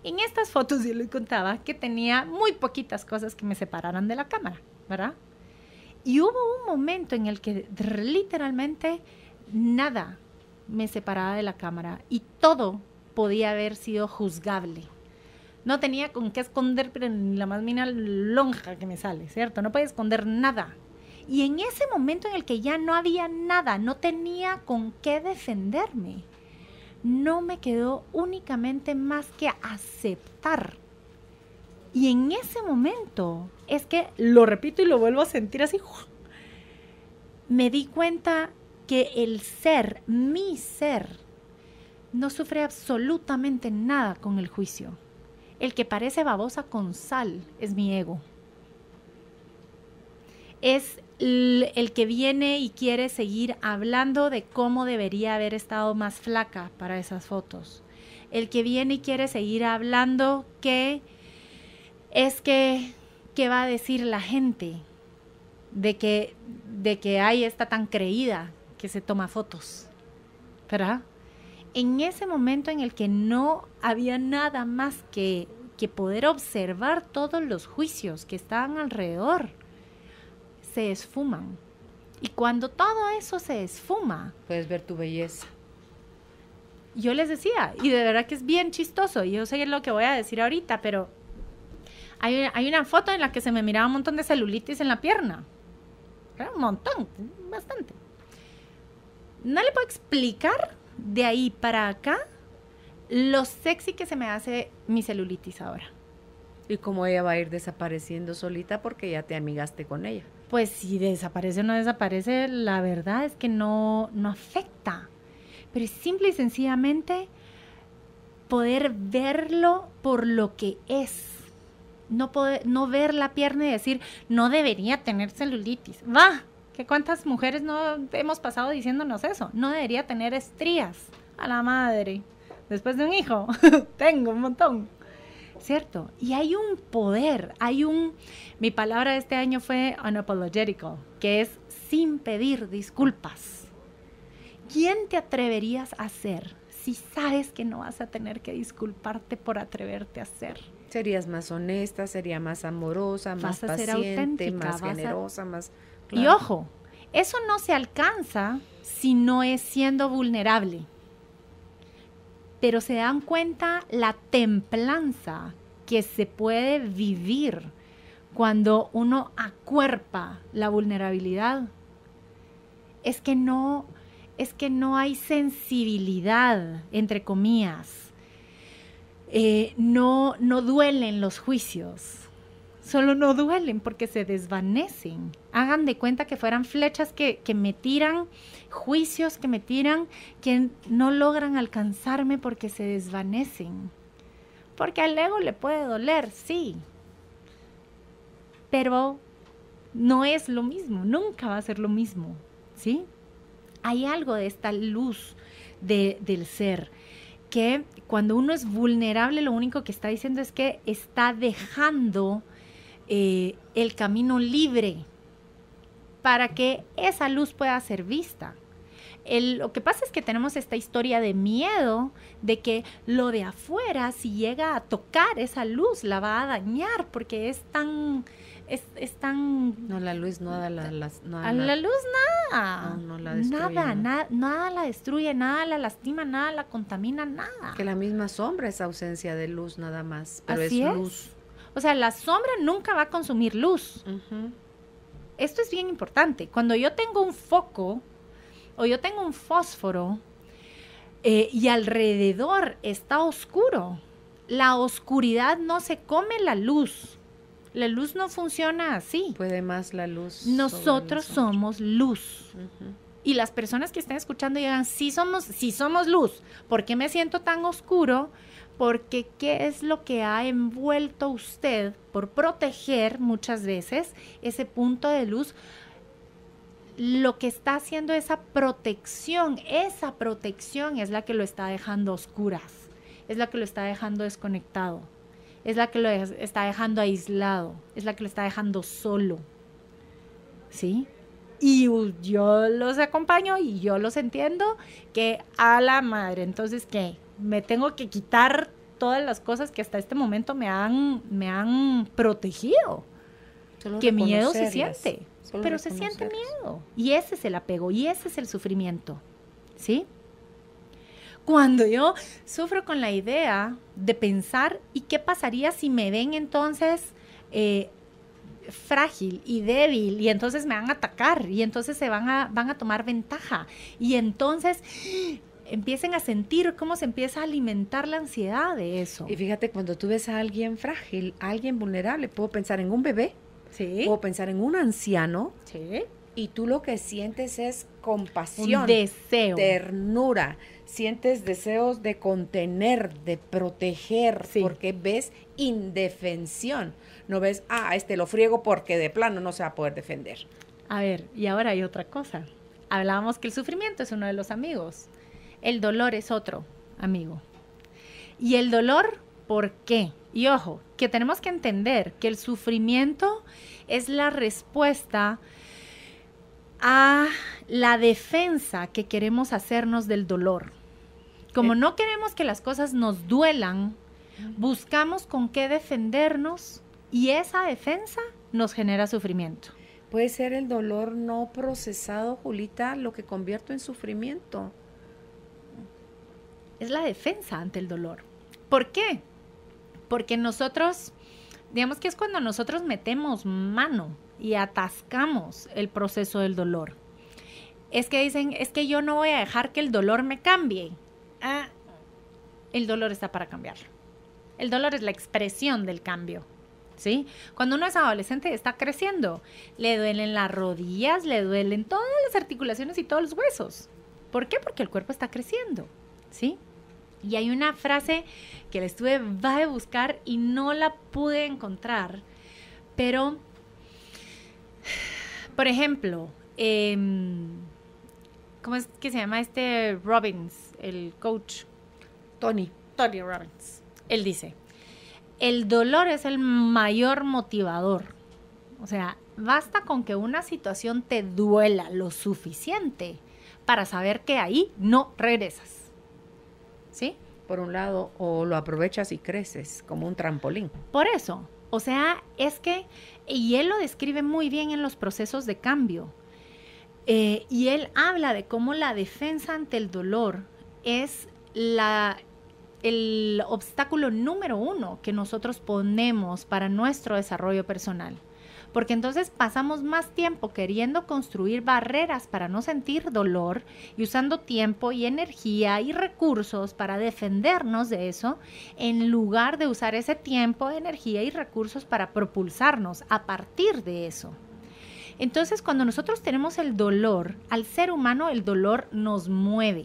en estas fotos yo les contaba que tenía muy poquitas cosas que me separaran de la cámara, ¿verdad? Y hubo un momento en el que literalmente nada me separaba de la cámara y todo podía haber sido juzgable. No tenía con qué esconder, pero ni la más mínima lonja que me sale, ¿cierto? No podía esconder nada. Y en ese momento en el que ya no había nada, no tenía con qué defenderme, no me quedó únicamente más que aceptar. Y en ese momento, es que lo repito y lo vuelvo a sentir así, me di cuenta que el ser, mi ser, no sufre absolutamente nada con el juicio. El que parece babosa con sal es mi ego. Es el que viene y quiere seguir hablando de cómo debería haber estado más flaca para esas fotos. El que viene y quiere seguir hablando que es que, ¿qué va a decir la gente? De que hay esta tan creída que se toma fotos, ¿verdad? En ese momento en el que no había nada más que poder observar todos los juicios que estaban alrededor, se esfuman. Y cuando todo eso se esfuma, puedes ver tu belleza. Yo les decía, y de verdad que es bien chistoso, yo sé lo que voy a decir ahorita, pero hay una foto en la que se me miraba un montón de celulitis en la pierna. Un montón, bastante. No le puedo explicar de ahí para acá lo sexy que se me hace mi celulitis ahora. ¿Y cómo ella va a ir desapareciendo solita porque ya te amigaste con ella? Pues si desaparece o no desaparece, la verdad es que no afecta. Pero es simple y sencillamente poder verlo por lo que es. No ver la pierna y decir, no debería tener celulitis. ¡Va! ¿Que cuántas mujeres no hemos pasado diciéndonos eso? No debería tener estrías. A la madre. Después de un hijo, tengo un montón. ¿Cierto? Y hay un poder, mi palabra de este año fue unapologetical, que es sin pedir disculpas. ¿Quién te atreverías a hacer si sabes que no vas a tener que disculparte por atreverte a hacer? Serías más honesta, sería más amorosa, más paciente, más generosa, más... Claro. Y ojo, eso no se alcanza si no es siendo vulnerable. Pero se dan cuenta la templanza que se puede vivir cuando uno acuerpa la vulnerabilidad. Es que no hay sensibilidad, entre comillas. No duelen los juicios. Solo no duelen porque se desvanecen. Hagan de cuenta que fueran flechas que me tiran, juicios que me tiran, que no logran alcanzarme porque se desvanecen. Porque al ego le puede doler, sí. Pero no es lo mismo, nunca va a ser lo mismo, ¿sí? hay algo de esta luz del ser, que cuando uno es vulnerable, lo único que está diciendo es que está dejando el camino libre para que esa luz pueda ser vista. Lo que pasa es que tenemos esta historia de miedo, de que lo de afuera, si llega a tocar esa luz, la va a dañar, porque es tan... No, la luz no da la luz nada. No la destruye. Nada la destruye, nada la lastima, nada la contamina, nada. Que la misma sombra es ausencia de luz nada más, pero así es luz. O sea, la sombra nunca va a consumir luz. Uh-huh. Esto es bien importante. Cuando yo tengo un foco o yo tengo un fósforo y alrededor está oscuro, la oscuridad no se come la luz. La luz no funciona así. Puede más la luz. Nosotros somos luz. Uh-huh. Y las personas que estén escuchando digan, sí somos luz. ¿Por qué me siento tan oscuro? Porque ¿qué es lo que ha envuelto usted por proteger muchas veces ese punto de luz? Lo que está haciendo esa protección es la que lo está dejando a oscuras, es la que lo está dejando desconectado, es la que lo está dejando aislado, es la que lo está dejando solo, ¿sí? Y yo los acompaño y yo los entiendo, que a la madre, entonces, ¿qué? Me tengo que quitar todas las cosas que hasta este momento me han protegido. Solo que miedo se siente, pero se reconocerlas. siente miedo. Y ese es el apego, y ese es el sufrimiento, ¿sí? Cuando yo sufro con la idea de pensar, ¿y qué pasaría si me ven entonces frágil y débil? Y entonces me van a atacar, y entonces van a tomar ventaja. Y entonces empiecen a sentir cómo se empieza a alimentar la ansiedad de eso. Y fíjate, cuando tú ves a alguien frágil, a alguien vulnerable, puedo pensar en un bebé, ¿Sí? puedo pensar en un anciano, ¿Sí? y tú lo que sientes es compasión, Un deseo. ternura, sientes deseos de contener, de proteger, Sí. porque ves indefensión. No ves, lo friego porque de plano no se va a poder defender. A ver, y ahora hay otra cosa. Hablábamos que el sufrimiento es uno de los amigos. El dolor es otro amigo. Y el dolor, ¿por qué? Y ojo, que tenemos que entender que el sufrimiento es la respuesta a la defensa que queremos hacernos del dolor. Como no queremos que las cosas nos duelan, buscamos con qué defendernos y esa defensa nos genera sufrimiento. Puede ser el dolor no procesado, Julita, lo que convierto en sufrimiento. Es la defensa ante el dolor. ¿Por qué? Porque nosotros, digamos que es cuando nosotros metemos mano y atascamos el proceso del dolor. Es que dicen, es que yo no voy a dejar que el dolor me cambie. El dolor está para cambiarlo. El dolor es la expresión del cambio, ¿sí? Cuando uno es adolescente y está creciendo, le duelen las rodillas, le duelen todas las articulaciones y todos los huesos. ¿Por qué? Porque el cuerpo está creciendo, ¿sí? Y hay una frase que la estuve a buscar y no la pude encontrar, pero, por ejemplo, ¿cómo es que se llama Robbins, el coach? Tony Robbins. Él dice, el dolor es el mayor motivador. O sea, basta con que una situación te duela lo suficiente para saber que ahí no regresas. ¿Sí? Por un lado, o lo aprovechas y creces como un trampolín. Por eso, o sea, es que, y él lo describe muy bien en los procesos de cambio, y él habla de cómo la defensa ante el dolor es el obstáculo número 1 que nosotros ponemos para nuestro desarrollo personal. Porque entonces pasamos más tiempo queriendo construir barreras para no sentir dolor y usando tiempo y energía y recursos para defendernos de eso, en lugar de usar ese tiempo, energía y recursos para propulsarnos a partir de eso. Entonces, cuando nosotros tenemos el dolor, al ser humano el dolor nos mueve,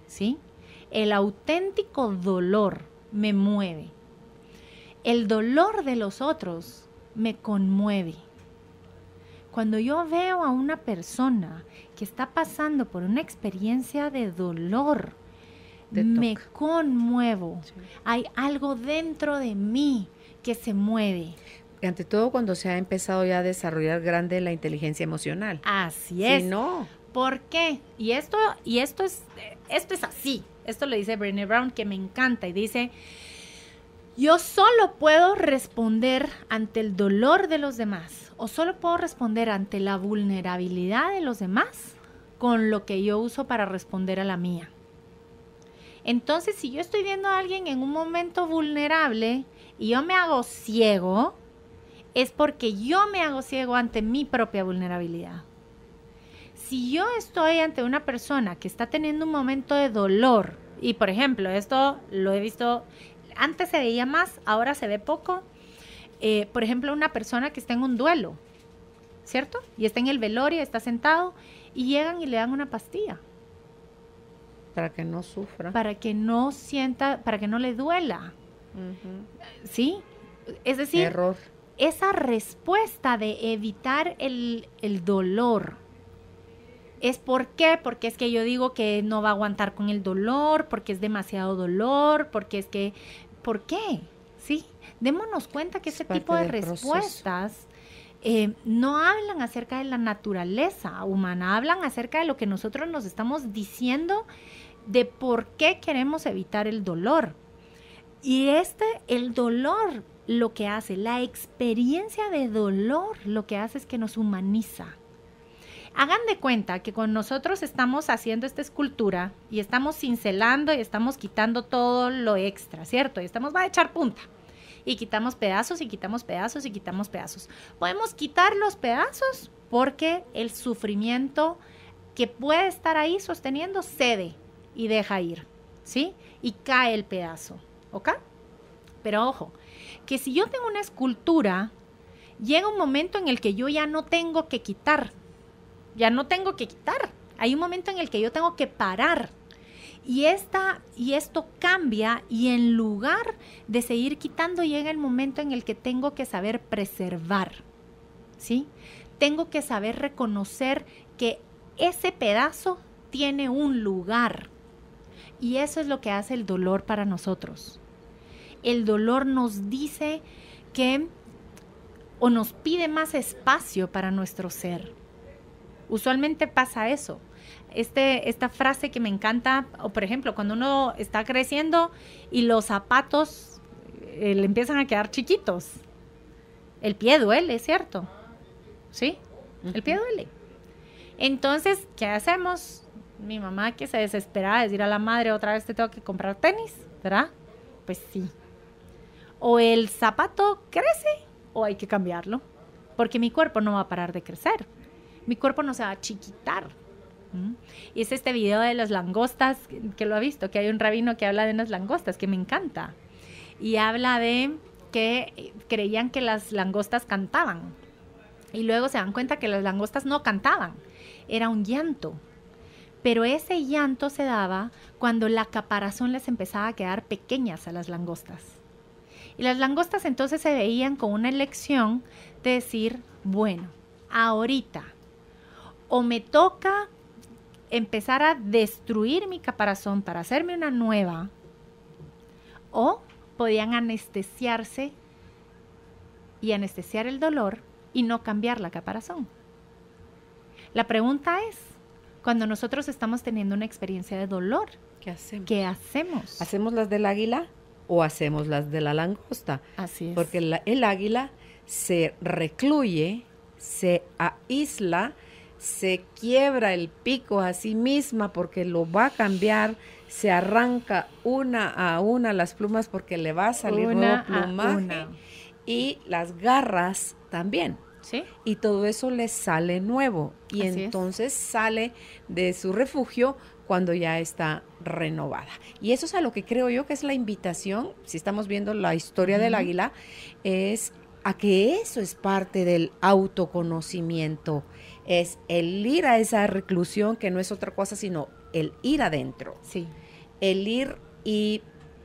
¿sí? El auténtico dolor me mueve. El dolor de los otros me conmueve. Cuando yo veo a una persona que está pasando por una experiencia de dolor, me conmuevo. Sí. Hay algo dentro de mí que se mueve. Ante todo cuando se ha empezado ya a desarrollar grande la inteligencia emocional. Así es. Si no. ¿Por qué? Y esto es así. Esto lo dice Brené Brown, que me encanta, y dice: yo solo puedo responder ante el dolor de los demás, o solo puedo responder ante la vulnerabilidad de los demás con lo que yo uso para responder a la mía. Entonces, si yo estoy viendo a alguien en un momento vulnerable y yo me hago ciego, es porque yo me hago ciego ante mi propia vulnerabilidad. Si yo estoy ante una persona que está teniendo un momento de dolor, y por ejemplo, esto lo he visto, antes se veía más, ahora se ve poco, por ejemplo, una persona que está en un duelo, ¿cierto? Y está en el velorio, está sentado, y llegan y le dan una pastilla. Para que no sufra. Para que no sienta, para que no le duela. ¿Sí? Es decir, error. Esa respuesta de evitar el dolor. ¿Es por qué? Porque es que yo digo que no va a aguantar con el dolor, porque es demasiado dolor, porque es que... ¿Por qué? ¿Sí? Démonos cuenta que ese tipo de respuestas no hablan acerca de la naturaleza humana, hablan acerca de lo que nosotros nos estamos diciendo de por qué queremos evitar el dolor. Y el dolor, lo que hace, la experiencia de dolor, lo que hace es que nos humaniza. Hagan de cuenta que cuando nosotros estamos haciendo esta escultura y estamos cincelando y estamos quitando todo lo extra, ¿cierto? Y va a echar punta. Y quitamos pedazos y quitamos pedazos y quitamos pedazos. Podemos quitar los pedazos porque el sufrimiento que puede estar ahí sosteniendo cede y deja ir, ¿sí? Y cae el pedazo, ¿ok? Pero ojo, que si yo tengo una escultura, llega un momento en el que yo ya no tengo que quitar. Hay un momento en el que yo tengo que parar. Y esto cambia, y en lugar de seguir quitando, llega el momento en el que tengo que saber preservar, ¿sí? Tengo que saber reconocer que ese pedazo tiene un lugar. Y eso es lo que hace el dolor para nosotros. El dolor nos dice que, o nos pide más espacio para nuestro ser. Usualmente pasa eso. Esta frase que me encanta, o por ejemplo, cuando uno está creciendo y los zapatos le empiezan a quedar chiquitos. El pie duele, ¿cierto? ¿Sí? El pie duele. Entonces, ¿qué hacemos? Mi mamá, que se desesperaba de decir a la madre: otra vez te tengo que comprar tenis, ¿verdad? Pues sí. O el zapato crece o hay que cambiarlo, porque mi cuerpo no va a parar de crecer. Mi cuerpo no se va a chiquitar. Y es este video de las langostas, que lo ha visto, que hay un rabino que habla de unas langostas, que me encanta. Y habla de que creían que las langostas cantaban. Y luego se dan cuenta que las langostas no cantaban. Era un llanto. Pero ese llanto se daba cuando la caparazón les empezaba a quedar pequeñas a las langostas. Y las langostas entonces se veían con una elección de decir: bueno, ahorita o me toca empezar a destruir mi caparazón para hacerme una nueva, o podían anestesiarse y anestesiar el dolor y no cambiar la caparazón. La pregunta es, cuando nosotros estamos teniendo una experiencia de dolor, ¿qué hacemos? ¿Qué hacemos? ¿Hacemos las del águila o hacemos las de la langosta? Así es. Porque el águila se recluye, se aísla, se quiebra el pico a sí misma porque lo va a cambiar, se arranca una a una las plumas porque le va a salir nuevo plumaje, y las garras también. ¿Sí? Y todo eso le sale nuevo, y así entonces sale de su refugio cuando ya está renovada. Y eso es a lo que creo yo que es la invitación, si estamos viendo la historia del águila, es a que eso es parte del autoconocimiento, es el ir a esa reclusión, que no es otra cosa sino el ir adentro. Sí. El ir y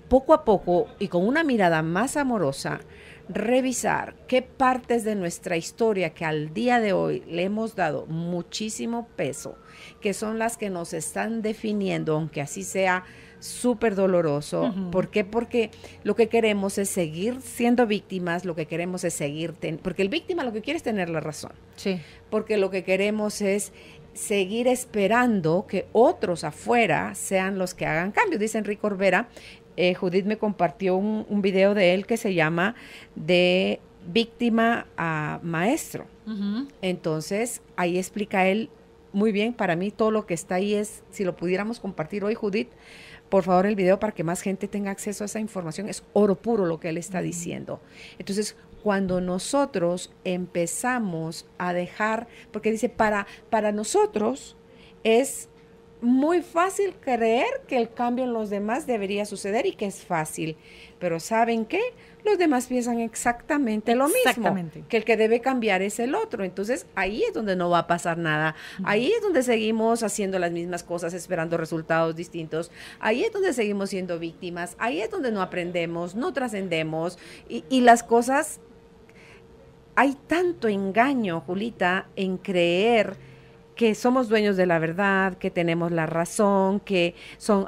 poco a poco y con una mirada más amorosa revisar qué partes de nuestra historia que al día de hoy le hemos dado muchísimo peso, que son las que nos están definiendo, aunque así sea súper doloroso. ¿Por qué? Porque lo que queremos es seguir siendo víctimas, lo que queremos es seguir, porque el víctima lo que quiere es tener la razón. Sí. Porque lo que queremos es seguir esperando que otros afuera sean los que hagan cambios. Dice Enrique Orbera, Judith me compartió un video de él que se llama De víctima a maestro. Entonces, ahí explica él muy bien. Para mí todo lo que está ahí es, si lo pudiéramos compartir hoy, Judith, por favor, el video para que más gente tenga acceso a esa información. Es oro puro lo que él está diciendo. Entonces, cuando nosotros empezamos a dejar, porque dice, para nosotros es muy fácil creer que el cambio en los demás debería suceder y que es fácil. Pero ¿saben qué? Los demás piensan exactamente lo mismo, que el que debe cambiar es el otro. Entonces, ahí es donde no va a pasar nada. Ahí es donde seguimos haciendo las mismas cosas, esperando resultados distintos. Ahí es donde seguimos siendo víctimas. Ahí es donde no aprendemos, no trascendemos. Y las cosas... Hay tanto engaño, Julita, en que somos dueños de la verdad, que tenemos la razón, que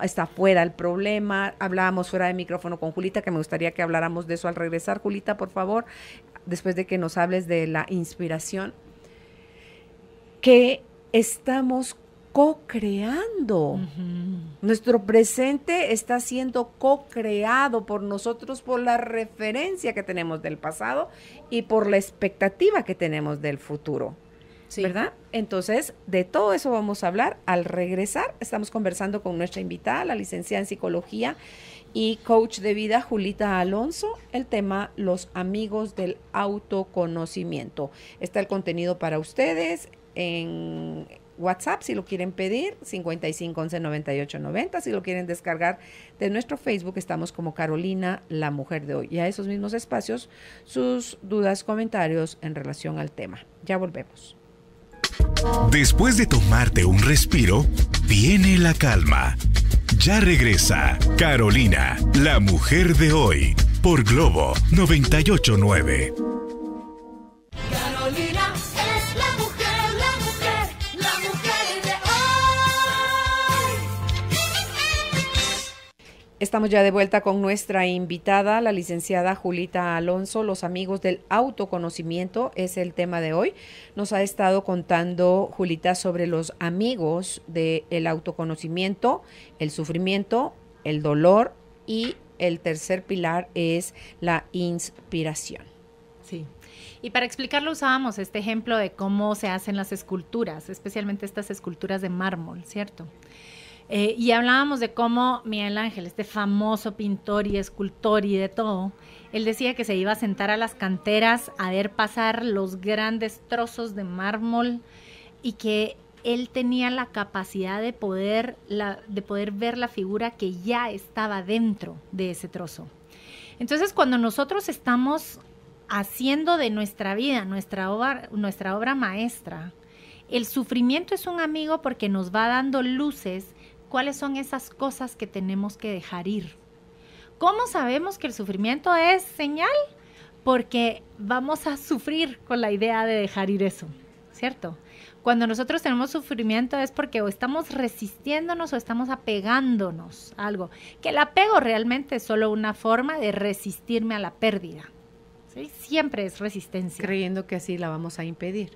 está fuera el problema. Hablábamos fuera de micrófono con Julita, que me gustaría que habláramos de eso al regresar. Julita, por favor, después de que nos hables de la inspiración, que estamos co-creando. Nuestro presente está siendo co-creado por nosotros, por la referencia que tenemos del pasado y por la expectativa que tenemos del futuro. Sí. ¿Verdad? Entonces, de todo eso vamos a hablar al regresar. Estamos conversando con nuestra invitada, la licenciada en psicología y coach de vida, Julita Alonso. El tema, los amigos del autoconocimiento. Está el contenido para ustedes en WhatsApp, si lo quieren pedir, 55 11 98 90. Si lo quieren descargar de nuestro Facebook, estamos como Carolina, la mujer de hoy. Y a esos mismos espacios, sus dudas, comentarios en relación al tema. Ya volvemos. Después de tomarte un respiro, viene la calma. Ya regresa Carolina, la mujer de hoy, por Globo 98.9. Carolina es la mujer de hoy. Estamos ya de vuelta con nuestra invitada, la licenciada Julita Alonso. Los amigos del autoconocimiento es el tema de hoy. Nos ha estado contando Julita sobre los amigos del autoconocimiento, el sufrimiento, el dolor y el tercer pilar es la inspiración. Sí. Y para explicarlo usábamos este ejemplo de cómo se hacen las esculturas, especialmente estas esculturas de mármol, ¿cierto? Y hablábamos de cómo Miguel Ángel, este famoso pintor y escultor y de todo, él decía que se iba a sentar a las canteras a ver pasar los grandes trozos de mármol y que él tenía la capacidad de poder ver la figura que ya estaba dentro de ese trozo. Entonces, cuando nosotros estamos haciendo de nuestra vida nuestra obra maestra, el sufrimiento es un amigo porque nos va dando luces. ¿Cuáles son esas cosas que tenemos que dejar ir? ¿Cómo sabemos que el sufrimiento es señal? Porque vamos a sufrir con la idea de dejar ir eso, ¿cierto? Cuando nosotros tenemos sufrimiento es porque o estamos resistiéndonos o estamos apegándonos a algo. Que el apego realmente es solo una forma de resistirme a la pérdida, ¿sí? Siempre es resistencia. Creyendo que así la vamos a impedir.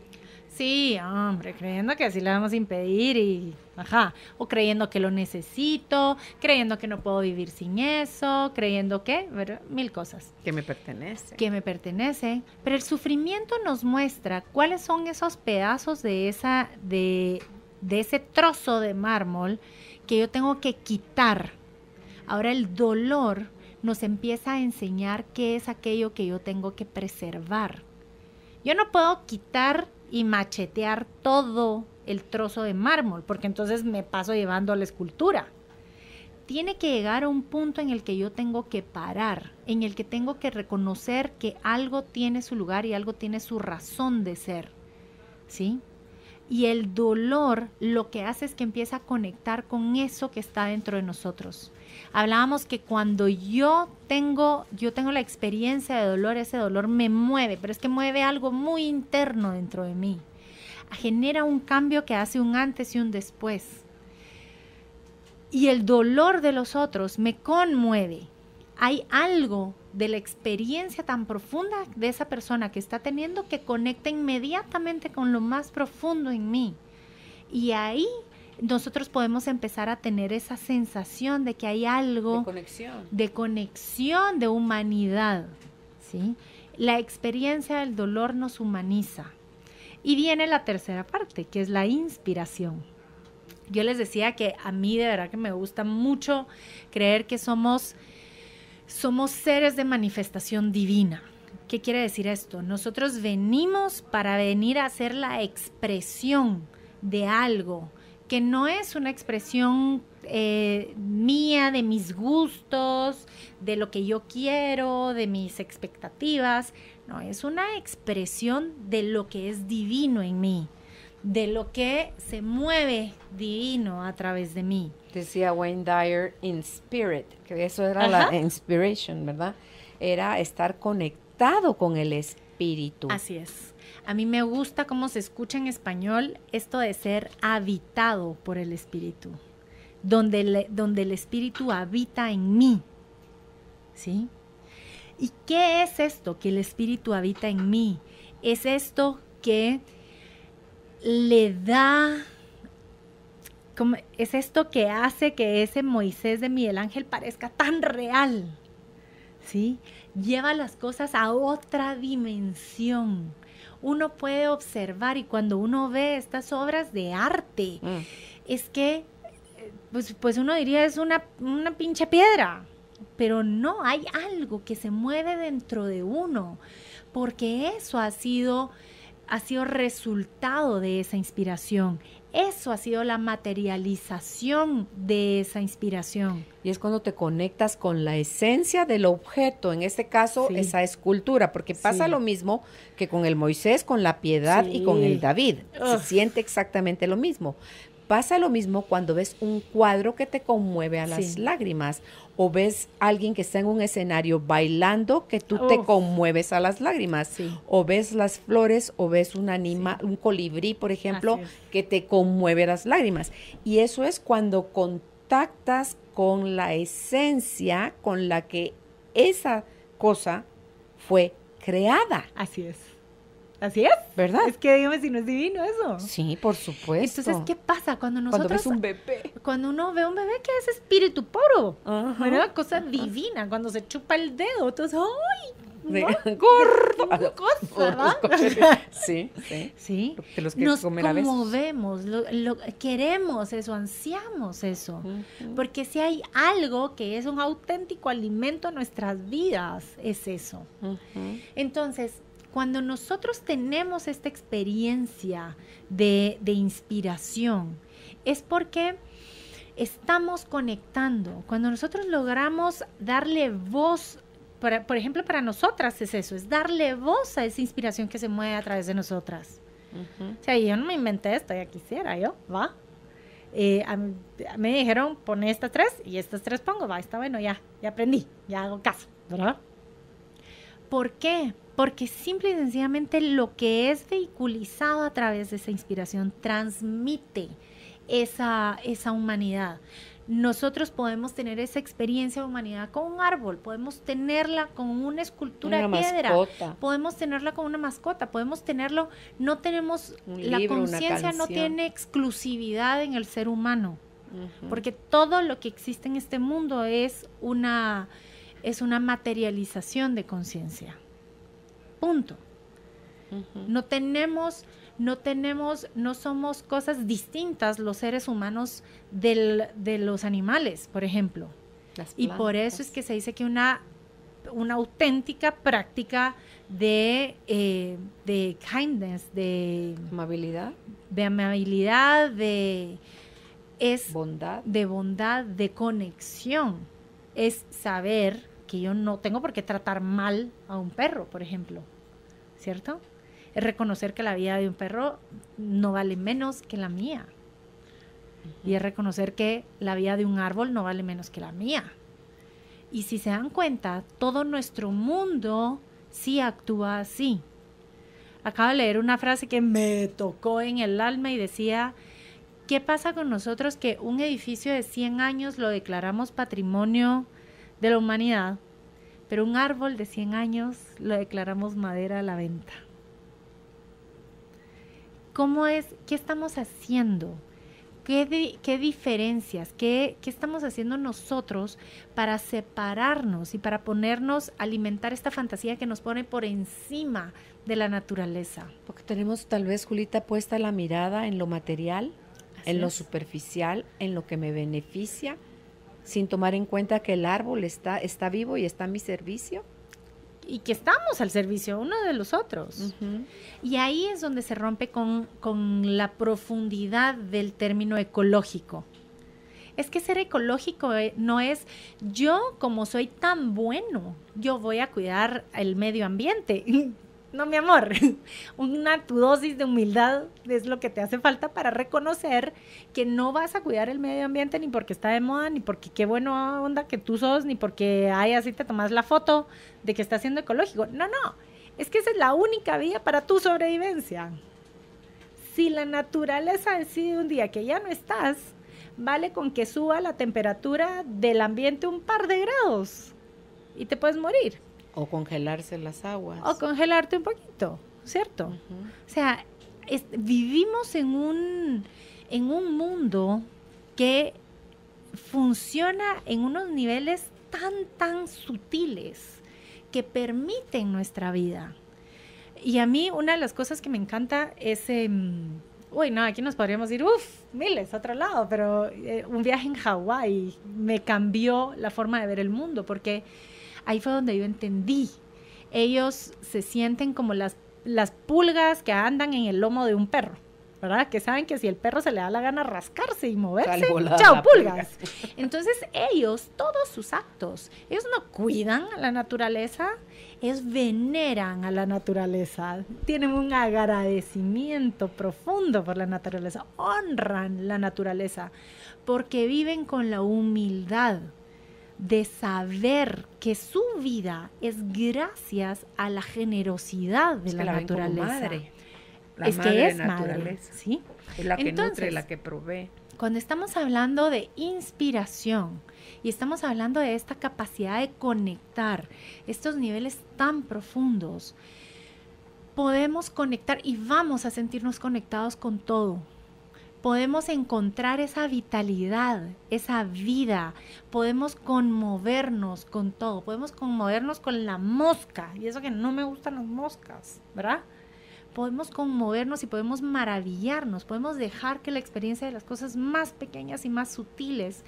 Sí, hombre, creyendo que así la vamos a impedir o creyendo que lo necesito, creyendo que no puedo vivir sin eso, creyendo que, mil cosas. Que me pertenece. Pero el sufrimiento nos muestra cuáles son esos pedazos de ese trozo de mármol que yo tengo que quitar. Ahora el dolor nos empieza a enseñar qué es aquello que yo tengo que preservar. Yo no puedo quitar y machetear todo el trozo de mármol, porque entonces me paso llevando a la escultura. Tiene que llegar a un punto en el que yo tengo que parar, en el que tengo que reconocer que algo tiene su lugar y algo tiene su razón de ser, ¿sí? Y el dolor lo que hace es que empieza a conectar con eso que está dentro de nosotros. Hablábamos que cuando yo tengo la experiencia de dolor, ese dolor me mueve, pero es que mueve algo muy interno dentro de mí. Genera un cambio que hace un antes y un después. Y el dolor de los otros me conmueve. Hay algo de la experiencia tan profunda de esa persona que está teniendo que conecta inmediatamente con lo más profundo en mí. Y ahí nosotros podemos empezar a tener esa sensación de que hay algo de conexión, de humanidad, ¿sí? La experiencia del dolor nos humaniza. Y viene la tercera parte, que es la inspiración. Yo les decía que a mí de verdad que me gusta mucho creer que somos seres de manifestación divina. ¿Qué quiere decir esto? Nosotros venimos para venir a hacer la expresión de algo que no es una expresión mía, de mis gustos, de lo que yo quiero, de mis expectativas. No, es una expresión de lo que es divino en mí, de lo que se mueve divino a través de mí. Decía Wayne Dyer, in spirit, que eso era la inspiration, ¿verdad? Era estar conectado con el espíritu. Así es. A mí me gusta cómo se escucha en español esto de ser habitado por el espíritu, donde el espíritu habita en mí, ¿sí? ¿Y qué es esto que el espíritu habita en mí? Es esto que le da, es esto que hace que ese Moisés de Miguel Ángel parezca tan real, ¿sí? Lleva las cosas a otra dimensión. Uno puede observar, y cuando uno ve estas obras de arte, es que, pues uno diría es una pinche piedra, pero no, hay algo que se mueve dentro de uno, porque eso ha sido resultado de esa inspiración. Eso ha sido la materialización de esa inspiración. Y es cuando te conectas con la esencia del objeto, en este caso, esa escultura, porque pasa lo mismo que con el Moisés, con la piedad y con el David. Se siente exactamente lo mismo. Pasa lo mismo cuando ves un cuadro que te conmueve a las lágrimas, o ves a alguien que está en un escenario bailando que tú te conmueves a las lágrimas, o ves las flores, o ves un colibrí, por ejemplo, que te conmueve a las lágrimas. Y eso es cuando contactas con la esencia con la que esa cosa fue creada. Así es. Así es, ¿verdad? Es que dígame si no es divino eso. Sí, por supuesto. Entonces, ¿qué pasa cuando nosotros... Cuando ves un bebé. Cuando uno ve un bebé que es espíritu puro, ¿verdad? Cosa divina, cuando se chupa el dedo, entonces, ¡ay! ¡Gordo! Cosa, Sí. Sí. Los que nos comen conmovemos, queremos eso, ansiamos eso. Porque si hay algo que es un auténtico alimento en nuestras vidas, es eso. Entonces, cuando nosotros tenemos esta experiencia de inspiración, es porque estamos conectando. Cuando nosotros logramos darle voz, por ejemplo, para nosotras es eso, es darle voz a esa inspiración que se mueve a través de nosotras. O sea, yo no me inventé esto, ya quisiera yo, ¿va? Me dijeron, pon estas 3 y estas 3 pongo, va, está bueno, ya aprendí, ya hago caso, ¿verdad? ¿Por qué? Porque simple y sencillamente lo que es vehiculizado a través de esa inspiración transmite esa humanidad. Nosotros podemos tener esa experiencia de humanidad con un árbol, podemos tenerla con una escultura de piedra, podemos tenerla con una mascota, podemos tenerlo, no tenemos, la conciencia no tiene exclusividad en el ser humano, porque todo lo que existe en este mundo es una materialización de conciencia. Punto. No somos cosas distintas los seres humanos de los animales, por ejemplo. Y por eso es que se dice que una auténtica práctica de kindness, de amabilidad, bondad, de conexión, es saber que yo no tengo por qué tratar mal a un perro, por ejemplo, ¿cierto? Es reconocer que la vida de un perro no vale menos que la mía. Y es reconocer que la vida de un árbol no vale menos que la mía. Y si se dan cuenta, todo nuestro mundo sí actúa así. Acabo de leer una frase que me tocó en el alma y decía, ¿qué pasa con nosotros que un edificio de 100 años lo declaramos patrimonio de la humanidad, pero un árbol de 100 años lo declaramos madera a la venta? ¿Cómo es? ¿Qué estamos haciendo? ¿Qué diferencias? ¿Qué estamos haciendo nosotros para separarnos y para ponernos a alimentar esta fantasía que nos pone por encima de la naturaleza? Porque tenemos tal vez, Julita, puesta la mirada en lo material, en lo superficial, en lo que me beneficia, sin tomar en cuenta que el árbol está vivo y está a mi servicio. Y que estamos al servicio uno de los otros. Y ahí es donde se rompe con la profundidad del término ecológico. Es que ser ecológico no es yo, como soy tan bueno, yo voy a cuidar el medio ambiente. No, mi amor, tu dosis de humildad es lo que te hace falta para reconocer que no vas a cuidar el medio ambiente ni porque está de moda, ni porque qué buena onda que tú sos, ni porque así te tomas la foto de que estás siendo ecológico. No, es que esa es la única vía para tu sobrevivencia. Si la naturaleza decide un día que ya no estás, vale con que suba la temperatura del ambiente un par de grados y te puedes morir. O congelarse las aguas. O congelarte un poquito, ¿cierto? O sea, vivimos en un mundo que funciona en unos niveles tan sutiles que permiten nuestra vida. Y a mí una de las cosas que me encanta es, aquí nos podríamos ir, miles a otro lado, pero un viaje en Hawái me cambió la forma de ver el mundo, porque ahí fue donde yo entendí. Ellos se sienten como las pulgas que andan en el lomo de un perro, ¿verdad? Que saben que si el perro se le da la gana rascarse y moverse, ¡chao, pulgas! Entonces ellos, todos sus actos, ellos no cuidan a la naturaleza, ellos veneran a la naturaleza, tienen un agradecimiento profundo por la naturaleza, honran la naturaleza, porque viven con la humildad de saber que su vida es gracias a la generosidad de la naturaleza. Madre. Es que es madre, ¿sí? Es la que nutre, la que provee. Cuando estamos hablando de inspiración y estamos hablando de esta capacidad de conectar estos niveles tan profundos, podemos conectar y vamos a sentirnos conectados con todo. Podemos encontrar esa vitalidad, esa vida, podemos conmovernos con todo, podemos conmovernos con la mosca, y eso que no me gustan las moscas, ¿verdad? Podemos conmovernos y podemos maravillarnos, podemos dejar que la experiencia de las cosas más pequeñas y más sutiles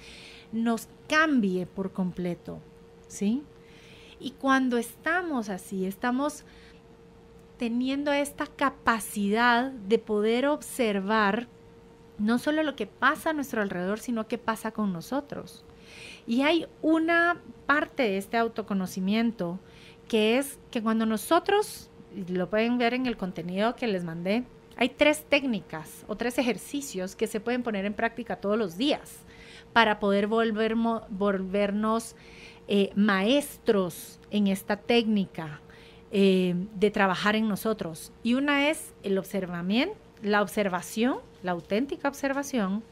nos cambie por completo, ¿sí? Y cuando estamos así, estamos teniendo esta capacidad de poder observar no solo lo que pasa a nuestro alrededor, sino qué pasa con nosotros. Y hay una parte de este autoconocimiento que es que cuando nosotros, lo pueden ver en el contenido que les mandé, hay 3 técnicas o 3 ejercicios que se pueden poner en práctica todos los días para poder volvernos maestros en esta técnica de trabajar en nosotros. Y una es el observamiento, la observación, la auténtica observación,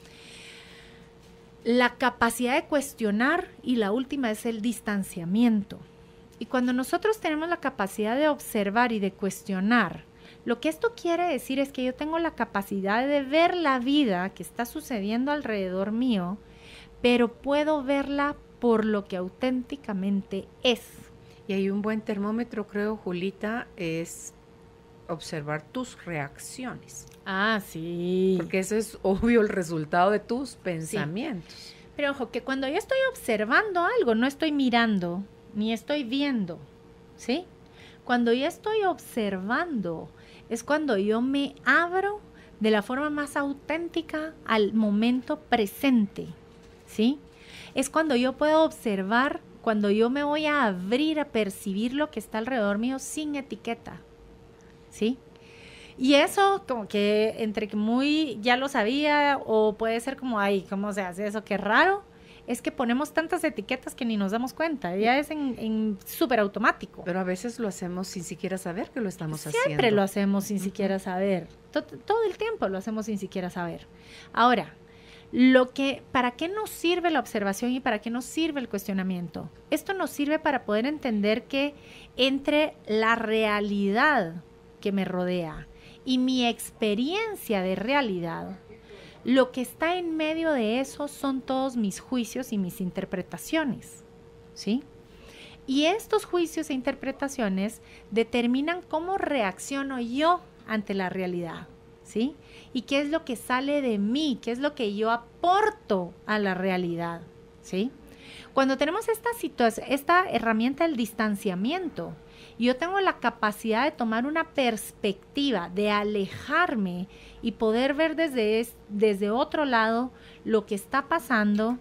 la capacidad de cuestionar y la última es el distanciamiento. Y cuando nosotros tenemos la capacidad de observar y de cuestionar, lo que esto quiere decir es que yo tengo la capacidad de ver la vida que está sucediendo alrededor mío, pero puedo verla por lo que auténticamente es. Y hay un buen termómetro, creo, Julita, es observar tus reacciones. Ah, sí. Porque eso es obvio el resultado de tus pensamientos. Sí. Pero ojo, que cuando yo estoy observando algo, no estoy mirando, ni estoy viendo, ¿sí? Cuando yo estoy observando, es cuando yo me abro de la forma más auténtica al momento presente, ¿sí? Es cuando yo puedo observar, cuando yo me voy a abrir a percibir lo que está alrededor mío sin etiqueta, ¿sí? Y eso como que entre que muy ya lo sabía o puede ser como, ay, ¿cómo se hace eso? Qué raro. Es que ponemos tantas etiquetas que ni nos damos cuenta. Ya es en súper automático. Pero a veces lo hacemos sin siquiera saber que lo estamos haciendo. Siempre lo hacemos sin siquiera saber. Todo el tiempo lo hacemos sin siquiera saber. Ahora, ¿para qué nos sirve la observación y para qué nos sirve el cuestionamiento? Esto nos sirve para poder entender que entre la realidad que me rodea y mi experiencia de realidad, lo que está en medio de eso son todos mis juicios y mis interpretaciones, ¿sí? Y estos juicios e interpretaciones determinan cómo reacciono yo ante la realidad, ¿sí? Y qué es lo que sale de mí, qué es lo que yo aporto a la realidad, ¿sí? Cuando tenemos esta herramienta del distanciamiento, yo tengo la capacidad de tomar una perspectiva, de alejarme y poder ver desde otro lado lo que está pasando,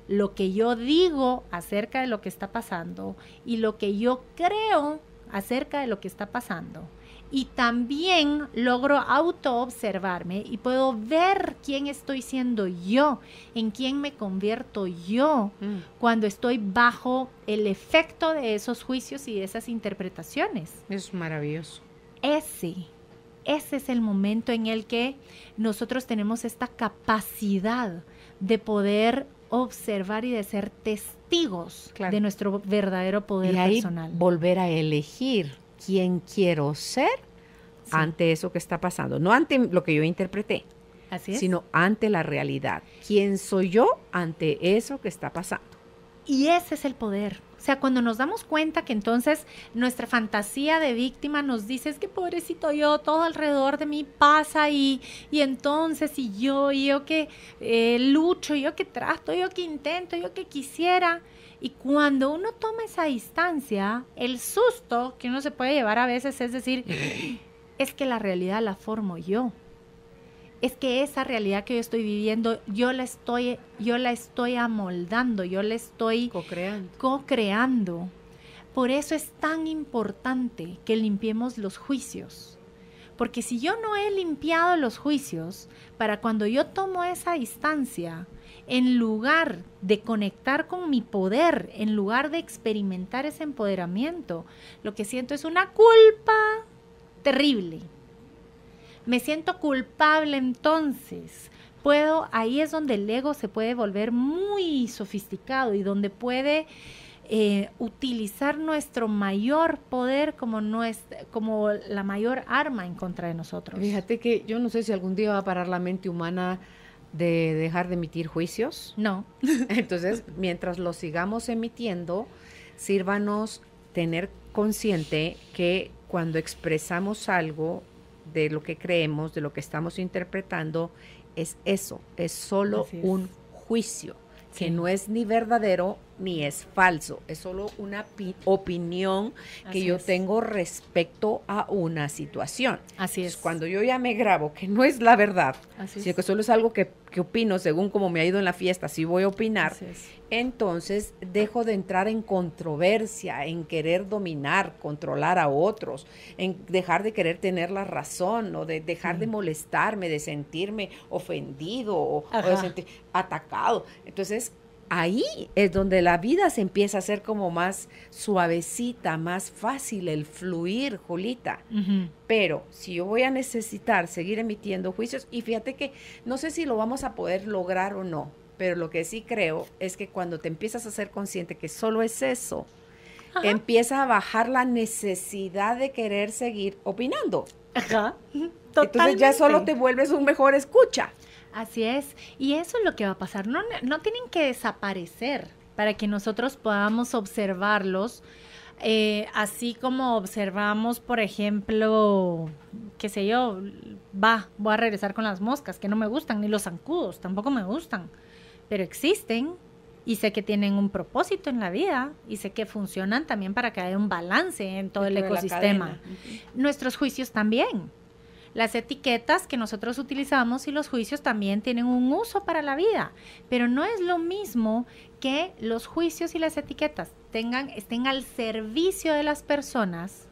lo que yo digo acerca de lo que está pasando y lo que yo creo acerca de lo que está pasando. Y también logro autoobservarme y puedo ver quién estoy siendo yo, en quién me convierto yo cuando estoy bajo el efecto de esos juicios y de esas interpretaciones. Es maravilloso. Ese es el momento en el que nosotros tenemos esta capacidad de poder observar y de ser testigos de nuestro verdadero poder personal. Volver a elegir quién quiero ser ante eso que está pasando. No ante lo que yo interpreté, sino ante la realidad. ¿Quién soy yo ante eso que está pasando? Y ese es el poder. O sea, cuando nos damos cuenta que entonces nuestra fantasía de víctima nos dice, es que pobrecito yo, todo alrededor de mí pasa y entonces y yo que lucho, yo que trato, yo que intento, yo que quisiera. Y cuando uno toma esa distancia, el susto que uno se puede llevar a veces es decir, es que la realidad la formo yo. Es que esa realidad que yo estoy viviendo, yo la estoy amoldando, yo la estoy co-creando. Por eso es tan importante que limpiemos los juicios. Porque si yo no he limpiado los juicios, para cuando yo tomo esa distancia, en lugar de conectar con mi poder, en lugar de experimentar ese empoderamiento, lo que siento es una culpa terrible. Me siento culpable, entonces ahí es donde el ego se puede volver muy sofisticado y donde puede utilizar nuestro mayor poder como la mayor arma en contra de nosotros. Fíjate que yo no sé si algún día va a parar la mente humana de dejar de emitir juicios. No. Entonces, mientras los sigamos emitiendo, sírvanos tener consciente que cuando expresamos algo de lo que creemos, de lo que estamos interpretando, es eso, es solo un juicio, que no es ni verdadero ni es falso, es solo una opinión que yo tengo respecto a una situación. Así es. Cuando yo ya me grabo que no es la verdad, sino que solo es algo que opino según como me ha ido en la fiesta, si voy a opinar, entonces dejo de entrar en controversia, en querer dominar, controlar a otros, en dejar de querer tener la razón o de dejar de molestarme, de sentirme ofendido o de sentir atacado. Entonces, ahí es donde la vida se empieza a hacer como más suavecita, más fácil el fluir, Julita. Pero si yo voy a necesitar seguir emitiendo juicios, y fíjate que no sé si lo vamos a poder lograr o no, pero lo que sí creo es que cuando te empiezas a ser consciente que solo es eso, empieza a bajar la necesidad de querer seguir opinando. Totalmente. Entonces ya solo te vuelves un mejor escucha. Así es, y eso es lo que va a pasar. No tienen que desaparecer para que nosotros podamos observarlos, así como observamos, por ejemplo, qué sé yo, voy a regresar con las moscas, que no me gustan, ni los zancudos, tampoco me gustan, pero existen y sé que tienen un propósito en la vida y sé que funcionan también para que haya un balance en todo el ecosistema. Nuestros juicios también. Las etiquetas que nosotros utilizamos y los juicios también tienen un uso para la vida, pero no es lo mismo que los juicios y las etiquetas estén al servicio de las personas,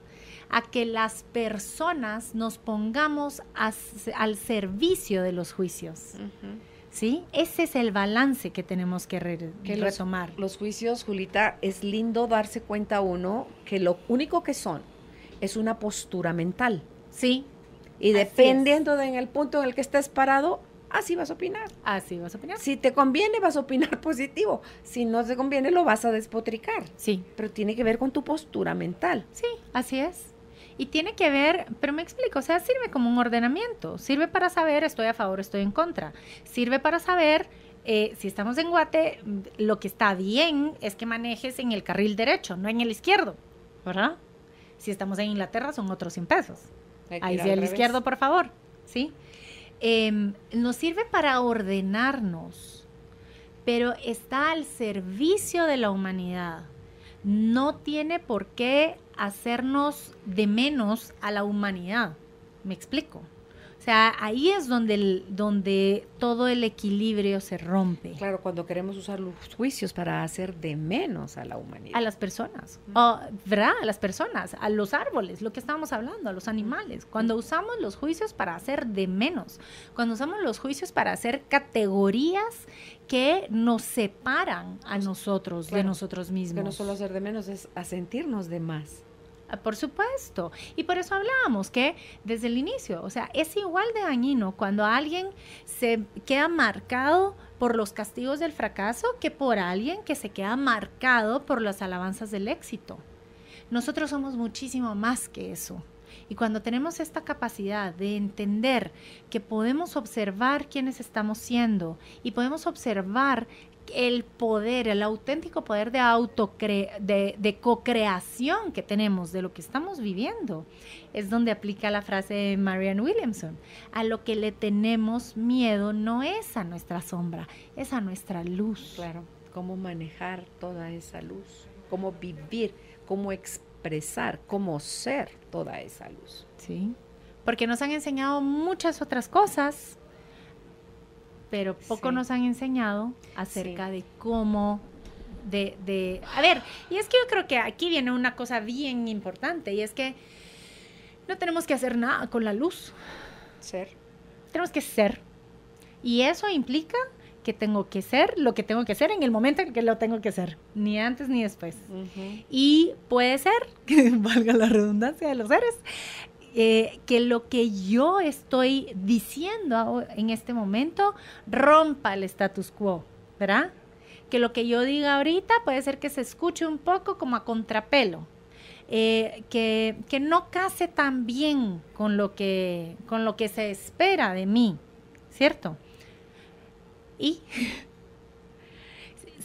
a que las personas nos pongamos al servicio de los juicios. ¿Sí? Ese es el balance que tenemos que retomar. Los juicios, Julita, es lindo darse cuenta uno que lo único que son es una postura mental. Sí. Y dependiendo de en el punto en el que estés parado, así vas a opinar. Así vas a opinar. Si te conviene, vas a opinar positivo. Si no te conviene, lo vas a despotricar. Sí. Pero tiene que ver con tu postura mental. Sí, así es. Y tiene que ver, pero me explico, o sea, sirve como un ordenamiento. Sirve para saber, estoy a favor, estoy en contra. Sirve para saber, si estamos en Guate, lo que está bien es que manejes en el carril derecho, no en el izquierdo, ¿verdad? Si estamos en Inglaterra, son otros 100 pesos. Ahí sí, al izquierdo, por favor, ¿sí? Nos sirve para ordenarnos, pero está al servicio de la humanidad. No tiene por qué hacernos de menos a la humanidad. ¿Me explico? O sea, ahí es donde todo el equilibrio se rompe. Claro, cuando queremos usar los juicios para hacer de menos a la humanidad. A las personas, ¿verdad? A las personas, a los árboles, lo que estábamos hablando, a los animales. Cuando usamos los juicios para hacer de menos, cuando usamos los juicios para hacer categorías que nos separan a nosotros, claro, de nosotros mismos. Que no solo hacer de menos, es a sentirnos de más. Por supuesto, y por eso hablábamos que desde el inicio, o sea, es igual de dañino cuando alguien se queda marcado por los castigos del fracaso que por alguien que se queda marcado por las alabanzas del éxito. Nosotros somos muchísimo más que eso. Y cuando tenemos esta capacidad de entender que podemos observar quiénes estamos siendo y podemos observar el poder, el auténtico poder de co-creación que tenemos de lo que estamos viviendo, es donde aplica la frase de Marianne Williamson: a lo que le tenemos miedo no es a nuestra sombra, es a nuestra luz. Claro, cómo manejar toda esa luz, cómo vivir, cómo expresar, cómo ser toda esa luz. Sí, porque nos han enseñado muchas otras cosas, pero poco nos han enseñado acerca de cómo, a ver, y es que yo creo que aquí viene una cosa bien importante, y es que no tenemos que hacer nada con la luz. Tenemos que ser. Y eso implica que tengo que ser lo que tengo que ser en el momento en que lo tengo que ser, ni antes ni después. Y puede ser, que valga la redundancia de los seres, que lo que yo estoy diciendo en este momento rompa el status quo, ¿verdad? Que lo que yo diga ahorita puede ser que se escuche un poco como a contrapelo, que no case tan bien con lo que se espera de mí, ¿cierto? Y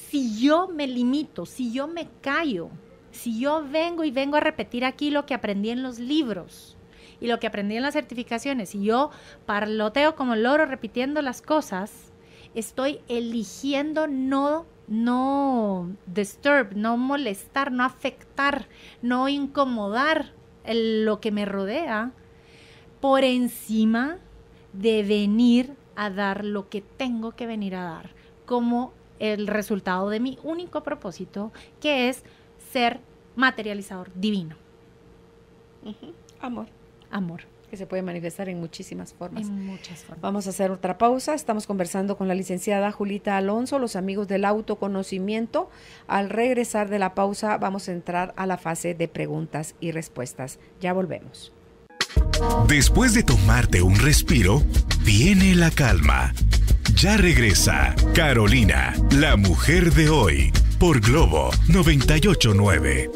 si yo me limito, si yo me callo, si yo vengo a repetir aquí lo que aprendí en los libros y lo que aprendí en las certificaciones, y yo parloteo como loro repitiendo las cosas, estoy eligiendo no disturb, no molestar, no afectar, no incomodar lo que me rodea, por encima de venir a dar lo que tengo que venir a dar, como el resultado de mi único propósito, que es ser materializador divino. Amor. Que se puede manifestar en muchísimas formas. En muchas formas. Vamos a hacer otra pausa. Estamos conversando con la licenciada Julita Alonso, los amigos del autoconocimiento. Al regresar de la pausa, vamos a entrar a la fase de preguntas y respuestas. Ya volvemos. Después de tomarte un respiro, viene la calma. Ya regresa Carolina, la mujer de hoy, por Globo 98.9.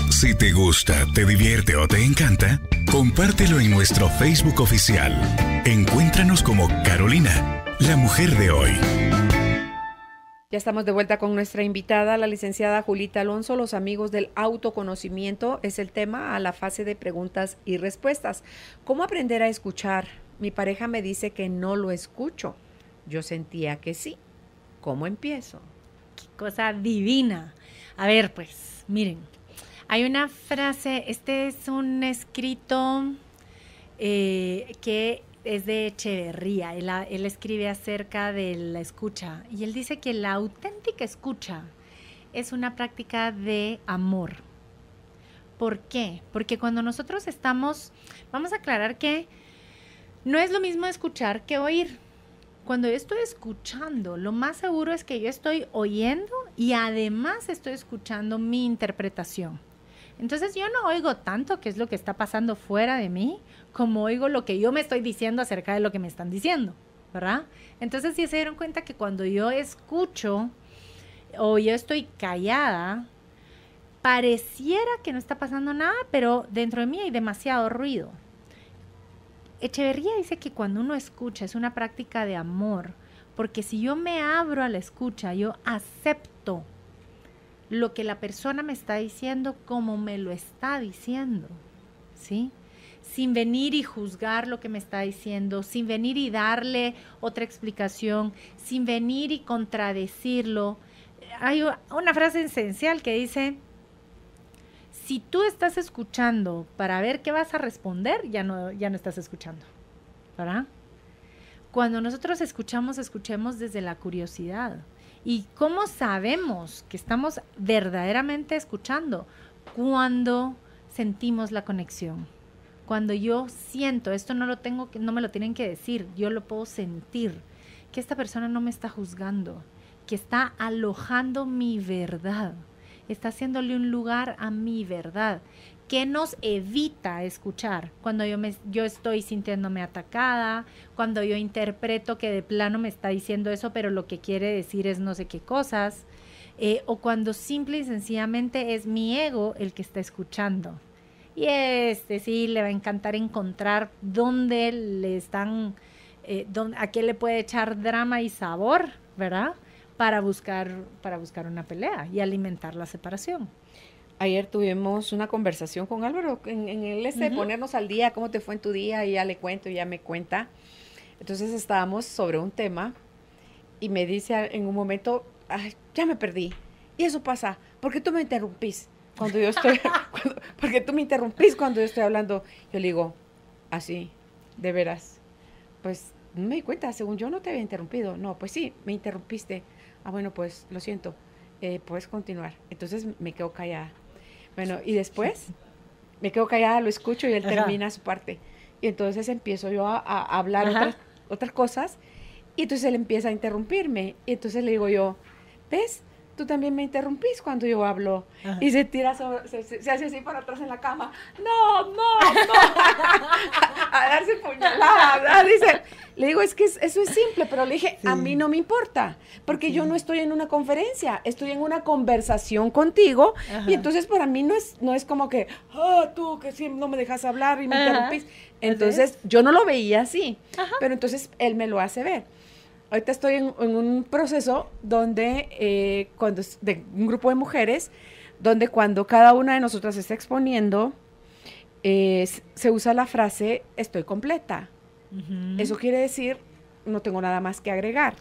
Si te gusta, te divierte o te encanta, compártelo en nuestro Facebook oficial. Encuéntranos como Carolina, la mujer de hoy. Ya estamos de vuelta con nuestra invitada, la licenciada Julita Alonso. Los amigos del autoconocimiento es el tema, a la fase de preguntas y respuestas. ¿Cómo aprender a escuchar? Mi pareja me dice que no lo escucho. Yo sentía que sí. ¿Cómo empiezo? Qué cosa divina. A ver, pues, miren. Hay una frase, este es un escrito que es de Echeverría. Él escribe acerca de la escucha y él dice que la auténtica escucha es una práctica de amor. ¿Por qué? Porque cuando nosotros estamos, vamos a aclarar que no es lo mismo escuchar que oír. Cuando yo estoy escuchando, lo más seguro es que yo estoy oyendo y además estoy escuchando mi interpretación. Entonces yo no oigo tanto qué es lo que está pasando fuera de mí, como oigo lo que yo me estoy diciendo acerca de lo que me están diciendo, ¿verdad? Entonces sí se dieron cuenta que cuando yo escucho o yo estoy callada, pareciera que no está pasando nada, pero dentro de mí hay demasiado ruido. Echeverría dice que cuando uno escucha es una práctica de amor, porque si yo me abro a la escucha, yo acepto lo que la persona me está diciendo como me lo está diciendo, ¿sí? Sin venir y juzgar lo que me está diciendo, sin venir y darle otra explicación, sin venir y contradecirlo. Hay una frase esencial que dice: si tú estás escuchando para ver qué vas a responder, ya no estás escuchando, ¿verdad? Cuando nosotros escuchemos desde la curiosidad. ¿Y cómo sabemos que estamos verdaderamente escuchando? Cuando sentimos la conexión. Cuando yo siento, esto no me lo tienen que decir, yo lo puedo sentir, que esta persona no me está juzgando, que está alojando mi verdad. Está haciéndole un lugar a mi verdad. ¿Qué nos evita escuchar? Cuando yo estoy sintiéndome atacada, cuando yo interpreto que de plano me está diciendo eso, pero lo que quiere decir es no sé qué cosas, o cuando simple y sencillamente es mi ego el que está escuchando. Y sí le va a encantar encontrar dónde le están, a qué le puede echar drama y sabor, ¿verdad? Para buscar una pelea y alimentar la separación. Ayer tuvimos una conversación con Álvaro en el de ponernos al día, cómo te fue en tu día, y ya le cuento, y ya me cuenta. Entonces estábamos sobre un tema y me dice en un momento: ay, ya me perdí. Y eso pasa, porque tú me interrumpís cuando yo estoy, porque tú me interrumpís cuando yo estoy hablando. Yo le digo: así, de veras, pues no me di cuenta, según yo no te había interrumpido. No, pues sí, me interrumpiste. Ah, bueno, pues lo siento, puedes continuar. Entonces me quedo callada. Bueno, y después me quedo callada, lo escucho y él termina su parte. Y entonces empiezo yo a hablar otras cosas, y entonces él empieza a interrumpirme. Y entonces le digo yo: ¿ves? Tú también me interrumpís cuando yo hablo. Y se tira se hace así para atrás en la cama. No. A darse puñaladas. Dice, le digo, es que eso es simple, pero le dije, a mí no me importa, porque yo no estoy en una conferencia, estoy en una conversación contigo. Y entonces para mí no es como que, tú que siempre no me dejas hablar y me interrumpís. Entonces yo no lo veía así, pero entonces él me lo hace ver. Ahorita estoy en un proceso donde, de un grupo de mujeres, donde cuando cada una de nosotras se está exponiendo, se usa la frase, estoy completa. Eso quiere decir, no tengo nada más que agregar.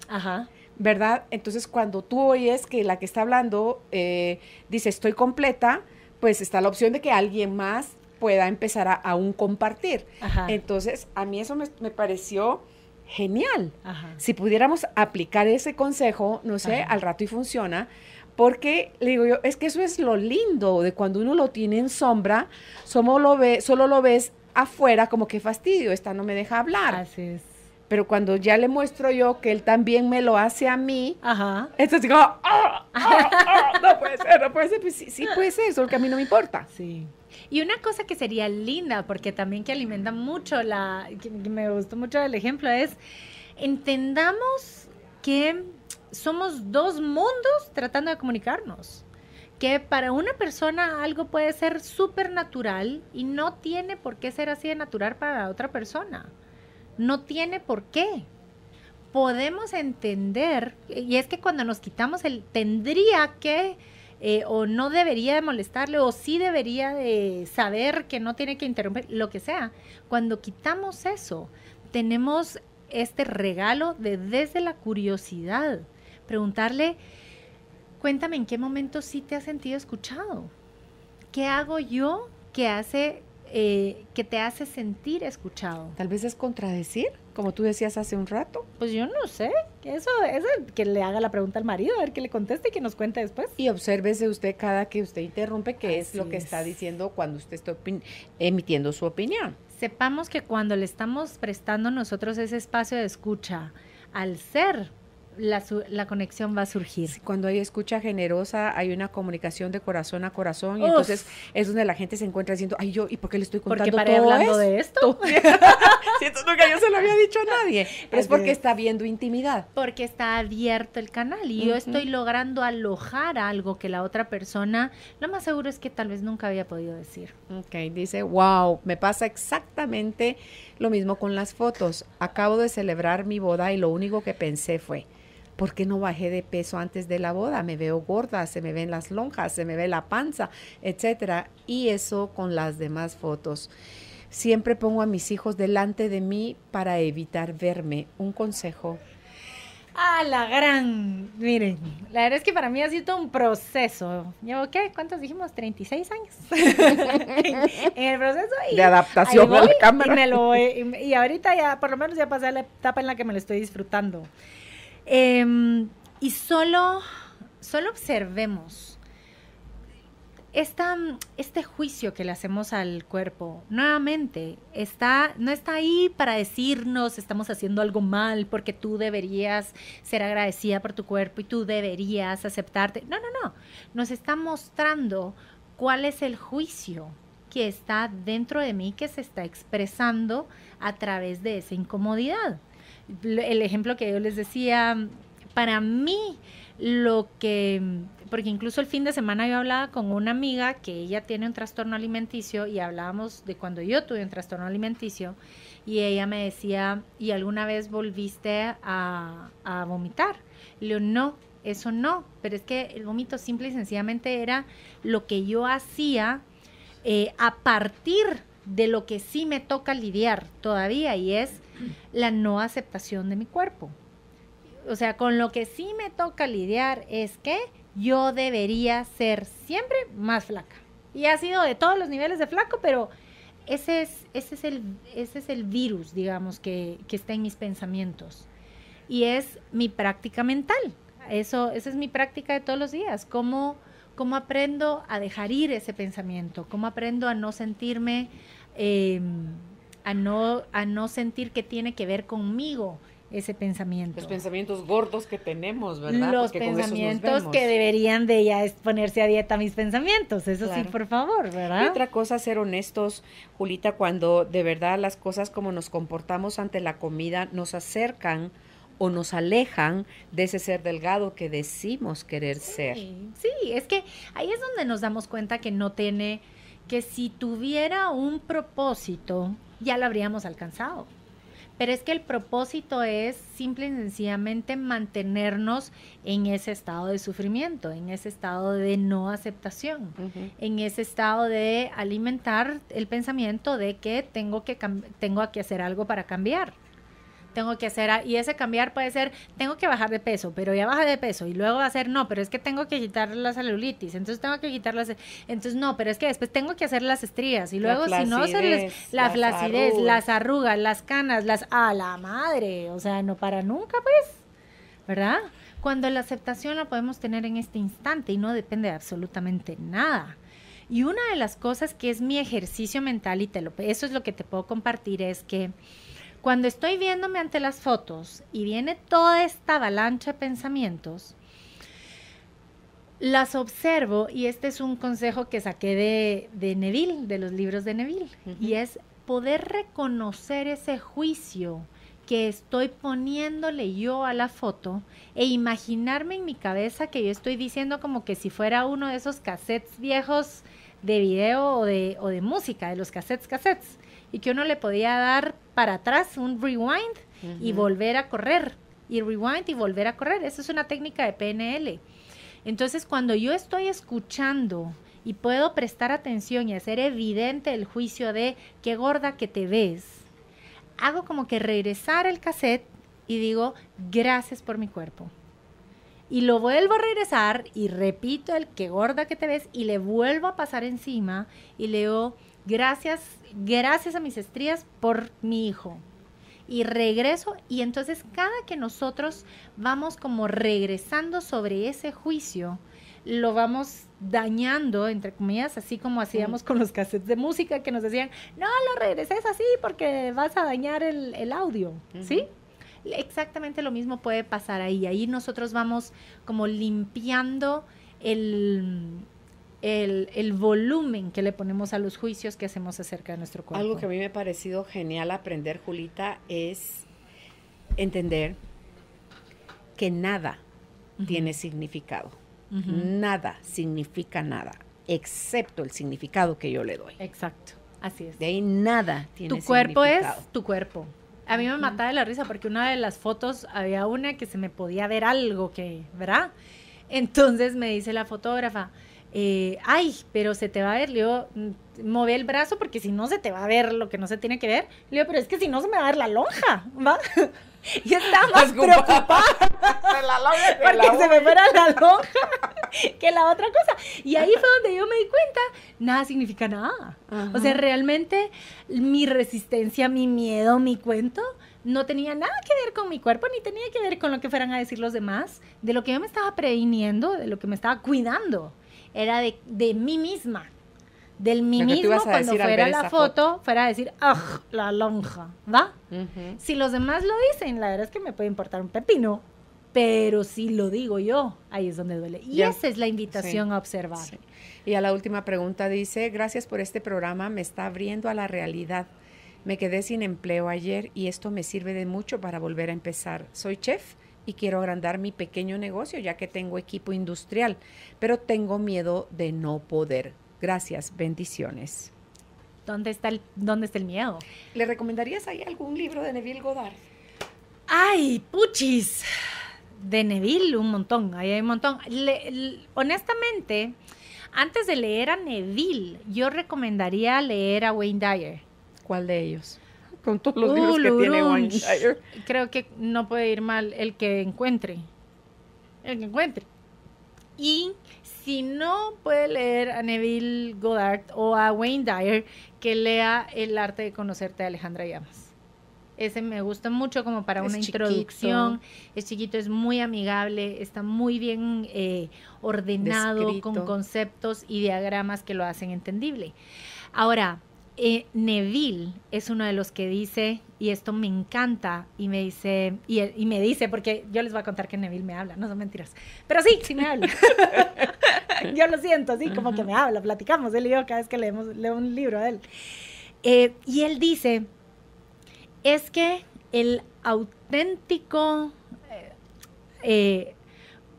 ¿Verdad? Entonces, cuando tú oyes que la que está hablando dice, estoy completa, pues está la opción de que alguien más pueda empezar a aún compartir. Entonces, a mí eso me pareció genial. Si pudiéramos aplicar ese consejo, no sé, al rato y funciona, porque le digo yo, es que eso es lo lindo de cuando uno lo tiene en sombra, solo lo ves afuera como que fastidio, esta no me deja hablar. Así es. Pero cuando ya le muestro yo que él también me lo hace a mí, entonces digo, no puede ser, pues sí puede ser, solo que a mí no me importa. Sí. Y una cosa que sería linda, porque también que alimenta mucho, que me gustó mucho el ejemplo, es entendamos que somos dos mundos tratando de comunicarnos. Que para una persona algo puede ser súper natural y no tiene por qué ser así de natural para la otra persona. No tiene por qué. Podemos entender, y es que cuando nos quitamos el tendría que, o no debería de molestarle, o sí debería de saber que no tiene que interrumpir, lo que sea. Cuando quitamos eso, tenemos este regalo de desde la curiosidad, preguntarle, cuéntame en qué momento sí te has sentido escuchado. ¿Qué hago yo que te hace sentir escuchado? Tal vez es contradecir, como tú decías hace un rato. Pues yo no sé. Eso que le haga la pregunta al marido, a ver que le conteste y que nos cuente después. Y obsérvese usted cada que usted interrumpe qué es lo que está diciendo cuando usted está emitiendo su opinión. Sepamos que cuando le estamos prestando nosotros ese espacio de escucha al ser, la conexión va a surgir. Sí, cuando hay escucha generosa, hay una comunicación de corazón a corazón, y entonces es donde la gente se encuentra diciendo, ay, yo, ¿y por qué le estoy contando todo hablando de esto? Si esto nunca yo se lo había dicho a nadie. Pero es porque está viendo intimidad. Porque está abierto el canal y yo estoy logrando alojar algo que la otra persona, lo más seguro es que tal vez nunca había podido decir. Ok, dice, wow, me pasa exactamente lo mismo con las fotos. Acabo de celebrar mi boda y lo único que pensé fue, ¿por qué no bajé de peso antes de la boda? Me veo gorda, se me ven las lonjas, se me ve la panza, etcétera. Y eso con las demás fotos. Siempre pongo a mis hijos delante de mí para evitar verme. Un consejo. Miren, la verdad es que para mí ha sido todo un proceso. ¿Llevo qué? ¿Cuántos dijimos? 36 años. En el proceso. De adaptación a la cámara. Y ahorita ya, por lo menos ya pasé la etapa en la que me lo estoy disfrutando. Y solo observemos este juicio que le hacemos al cuerpo. Nuevamente, no está ahí para decirnos estamos haciendo algo mal porque tú deberías ser agradecida por tu cuerpo y tú deberías aceptarte. No. Nos está mostrando cuál es el juicio que está dentro de mí, que se está expresando a través de esa incomodidad. El ejemplo que yo les decía, para mí, porque incluso el fin de semana yo hablaba con una amiga que ella tiene un trastorno alimenticio y hablábamos de cuando yo tuve un trastorno alimenticio y ella me decía, ¿y alguna vez volviste a vomitar? Le digo, no, eso no, pero es que el vómito simple y sencillamente era lo que yo hacía a partir de lo que sí me toca lidiar todavía, y es la no aceptación de mi cuerpo. O sea, con lo que sí me toca lidiar es que yo debería ser siempre más flaca. Y ha sido de todos los niveles de flaco, pero ese es el virus, digamos, que está en mis pensamientos. Y es mi práctica mental. Esa es mi práctica de todos los días. ¿Cómo aprendo a dejar ir ese pensamiento? ¿Cómo aprendo a no sentirme, a no sentir que tiene que ver conmigo ese pensamiento? Los pensamientos gordos que tenemos, ¿verdad? Los pensamientos que deberían de ya ponerse a dieta mis pensamientos. Eso claro. Sí, por favor, ¿verdad? Y otra cosa, ser honestos, Julita, cuando de verdad las cosas como nos comportamos ante la comida nos acercan o nos alejan de ese ser delgado que decimos querer ser. Sí, es que ahí es donde nos damos cuenta que si tuviera un propósito, ya lo habríamos alcanzado. Pero es que el propósito es simple y sencillamente mantenernos en ese estado de sufrimiento, en ese estado de no aceptación, en ese estado de alimentar el pensamiento de que tengo que hacer algo para cambiar. Y ese cambiar puede ser, tengo que bajar de peso, pero ya bajé de peso, y luego va a ser, no, pero es que tengo que quitar la celulitis, entonces tengo que quitar entonces no, pero es que después tengo que hacer las estrías, y luego si no hacer la flacidez, las arrugas, las canas, a la madre, o sea, no para nunca, pues, ¿verdad? Cuando la aceptación la podemos tener en este instante y no depende de absolutamente nada. Y una de las cosas que es mi ejercicio mental, y eso es lo que te puedo compartir, es que cuando estoy viéndome ante las fotos y viene toda esta avalancha de pensamientos, las observo, y este es un consejo que saqué de Neville, de los libros de Neville, y es poder reconocer ese juicio que estoy poniéndole yo a la foto e imaginarme en mi cabeza que yo estoy diciendo como que si fuera uno de esos cassettes viejos de video o de música, de los cassettes, y que uno le podía dar para atrás un rewind y volver a correr, y rewind y volver a correr. Esa es una técnica de PNL. Entonces, cuando yo estoy escuchando y puedo prestar atención y hacer evidente el juicio de qué gorda que te ves, hago como que regresar el cassette y digo, gracias por mi cuerpo. Y lo vuelvo a regresar y repito el qué gorda que te ves y le vuelvo a pasar encima y le digo, gracias a mis estrías por mi hijo. y regreso, y entonces cada que nosotros vamos como regresando sobre ese juicio, lo vamos dañando, entre comillas, así como hacíamos con los cassettes de música que nos decían, no lo regreses así porque vas a dañar el audio, ¿sí? Exactamente lo mismo puede pasar ahí. Ahí nosotros vamos como limpiando el volumen que le ponemos a los juicios que hacemos acerca de nuestro cuerpo. Algo que a mí me ha parecido genial aprender, Julita, es entender que nada tiene significado. Nada significa nada, excepto el significado que yo le doy. Exacto, así es. De ahí nada tiene significado. Tu cuerpo es tu cuerpo. A mí me mataba de la risa porque una de las fotos había una que se me podía ver algo que, ¿verdad? Entonces me dice la fotógrafa, ay, pero se te va a ver. Le digo, mueve el brazo porque si no se te va a ver lo que no se tiene que ver. Le digo, pero es que si no se me va a ver la lonja, ¿va? Y estaba más preocupada porque se me fuera la lonja que la otra cosa. Y ahí fue donde yo me di cuenta, nada significa nada. O sea, realmente mi resistencia, mi miedo, mi cuento no tenía nada que ver con mi cuerpo, ni tenía que ver con lo que fueran a decir los demás. De lo que yo me estaba previniendo, de lo que me estaba cuidando, era de mí misma. Del mí mismo, cuando fuera la foto, fuera a decir, ¡ah, la lonja! ¿Va? Si los demás lo dicen, la verdad es que me puede importar un pepino, pero si lo digo yo, ahí es donde duele. Y esa es la invitación a observar. Sí. Y a la última pregunta dice, gracias por este programa, me está abriendo a la realidad. Me quedé sin empleo ayer y esto me sirve de mucho para volver a empezar. Soy chef y quiero agrandar mi pequeño negocio ya que tengo equipo industrial, pero tengo miedo de no poder. Gracias, bendiciones. ¿Dónde está el miedo? ¿Le recomendarías ahí algún libro de Neville Goddard? ¡Ay, puchis! De Neville, un montón, ahí hay un montón. Honestamente, antes de leer a Neville, yo recomendaría leer a Wayne Dyer. ¿Cuál de ellos? Con todos los libros que tiene Wayne Dyer. Creo que no puede ir mal el que encuentre. El que encuentre. Y si no puede leer a Neville Goddard o a Wayne Dyer, que lea El arte de conocerte de Alejandra Llamas. Ese me gusta mucho como para una introducción. Es chiquito, es muy amigable, está muy bien ordenado, descrito, con conceptos y diagramas que lo hacen entendible. Ahora, Neville es uno de los que dice, y esto me encanta, y me dice, porque yo les voy a contar que Neville me habla, no son mentiras, pero sí me habla. Yo lo siento, así como que me habla, platicamos, él y yo cada vez que leo un libro de él. Y él dice, es que el auténtico,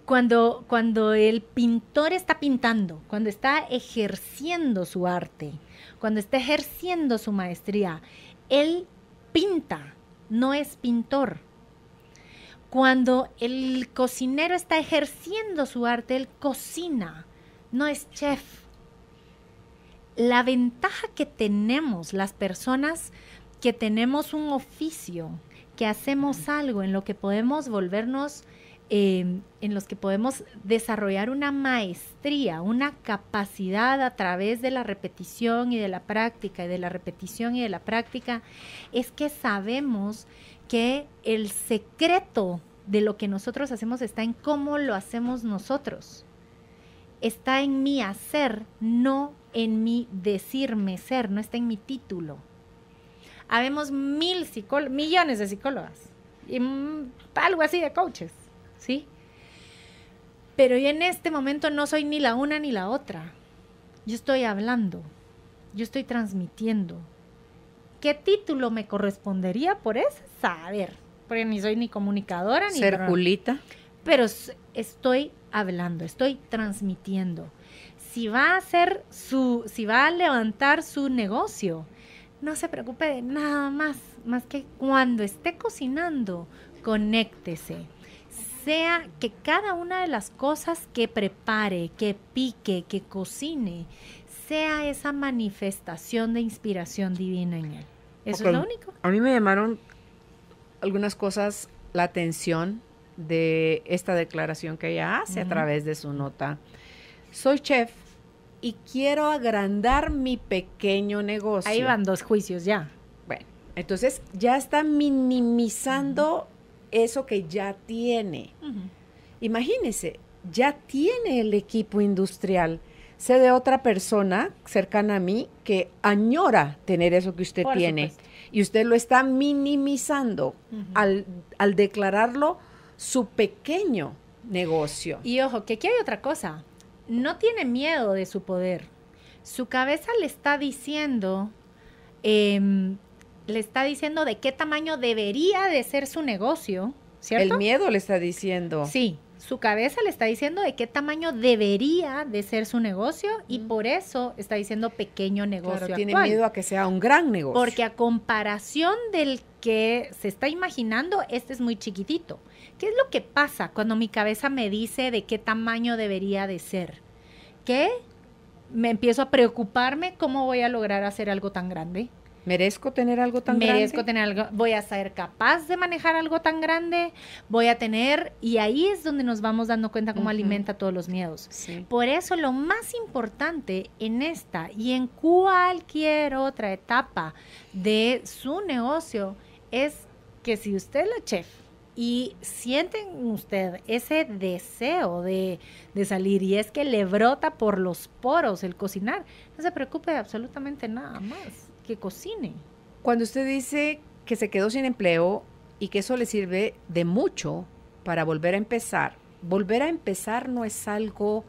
cuando el pintor está pintando, cuando está ejerciendo su arte, cuando está ejerciendo su maestría, él pinta, no es pintor. Cuando el cocinero está ejerciendo su arte, él cocina, no es chef. La ventaja que tenemos las personas que tenemos un oficio, que hacemos algo en lo que podemos volvernos, en los que podemos desarrollar una maestría, una capacidad a través de la repetición y de la práctica, y de la repetición y de la práctica, es que sabemos que el secreto de lo que nosotros hacemos está en cómo lo hacemos nosotros. Está en mi hacer, no en mi decirme ser, no está en mi título. Habemos millones de psicólogas y algo así de coaches, ¿sí? Pero yo en este momento no soy ni la una ni la otra. Yo estoy hablando, yo estoy transmitiendo. ¿Qué título me correspondería por eso? Saber, porque ni soy ni comunicadora ni ser Julita. Pero estoy hablando, estoy transmitiendo. Si va a levantar su negocio, no se preocupe de nada más que cuando esté cocinando, conéctese. Sea que cada una de las cosas que prepare, que pique, que cocine, sea esa manifestación de inspiración divina en él. Eso es lo único. A mí me llamaron algunas cosas la atención de esta declaración que ella hace a través de su nota. Soy chef y quiero agrandar mi pequeño negocio. Ahí van 2 juicios ya. Bueno, Entonces, ya está minimizando eso que ya tiene. Imagínese, ya tiene el equipo industrial. Sé de otra persona cercana a mí que añora tener eso que usted tiene. Supuesto. Y usted lo está minimizando al declararlo su pequeño negocio. Y ojo, que aquí hay otra cosa. No tiene miedo de su poder. Su cabeza le está diciendo de qué tamaño debería de ser su negocio, ¿cierto? El miedo le está diciendo. Sí, su cabeza le está diciendo de qué tamaño debería de ser su negocio y por eso está diciendo pequeño negocio Claro, tiene actual. miedo a que sea un gran negocio. Porque a comparación del que se está imaginando, este es muy chiquitito. ¿Qué es lo que pasa cuando mi cabeza me dice de qué tamaño debería de ser? Que me empiezo a preocuparme cómo voy a lograr hacer algo tan grande. ¿Merezco tener algo tan grande? Merezco tener algo, voy a ser capaz de manejar algo tan grande, voy a tener, y ahí es donde nos vamos dando cuenta cómo alimenta todos los miedos. Sí. Por eso lo más importante en esta y en cualquier otra etapa de su negocio es que si usted es la chef y siente en usted ese deseo de salir y es que le brota por los poros el cocinar, no se preocupe de absolutamente nada más. Que cocine. Cuando usted dice que se quedó sin empleo y que eso le sirve de mucho para volver a empezar no es algo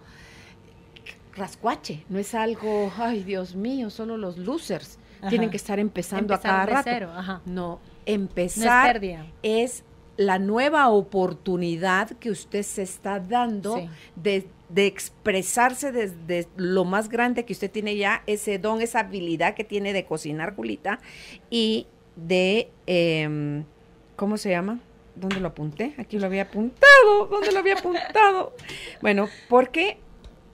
rascuache, no es algo, ay Dios mío, solo los losers tienen que estar empezando a cada de rato. cero, ajá. No, No empezar es pérdida. es la nueva oportunidad que usted se está dando Sí. de expresarse desde lo más grande que usted tiene ya, ese don, esa habilidad que tiene de cocinar, Julita, y de, ¿cómo se llama? ¿Dónde lo apunté? Aquí lo había apuntado. ¿Dónde lo había apuntado? Bueno, porque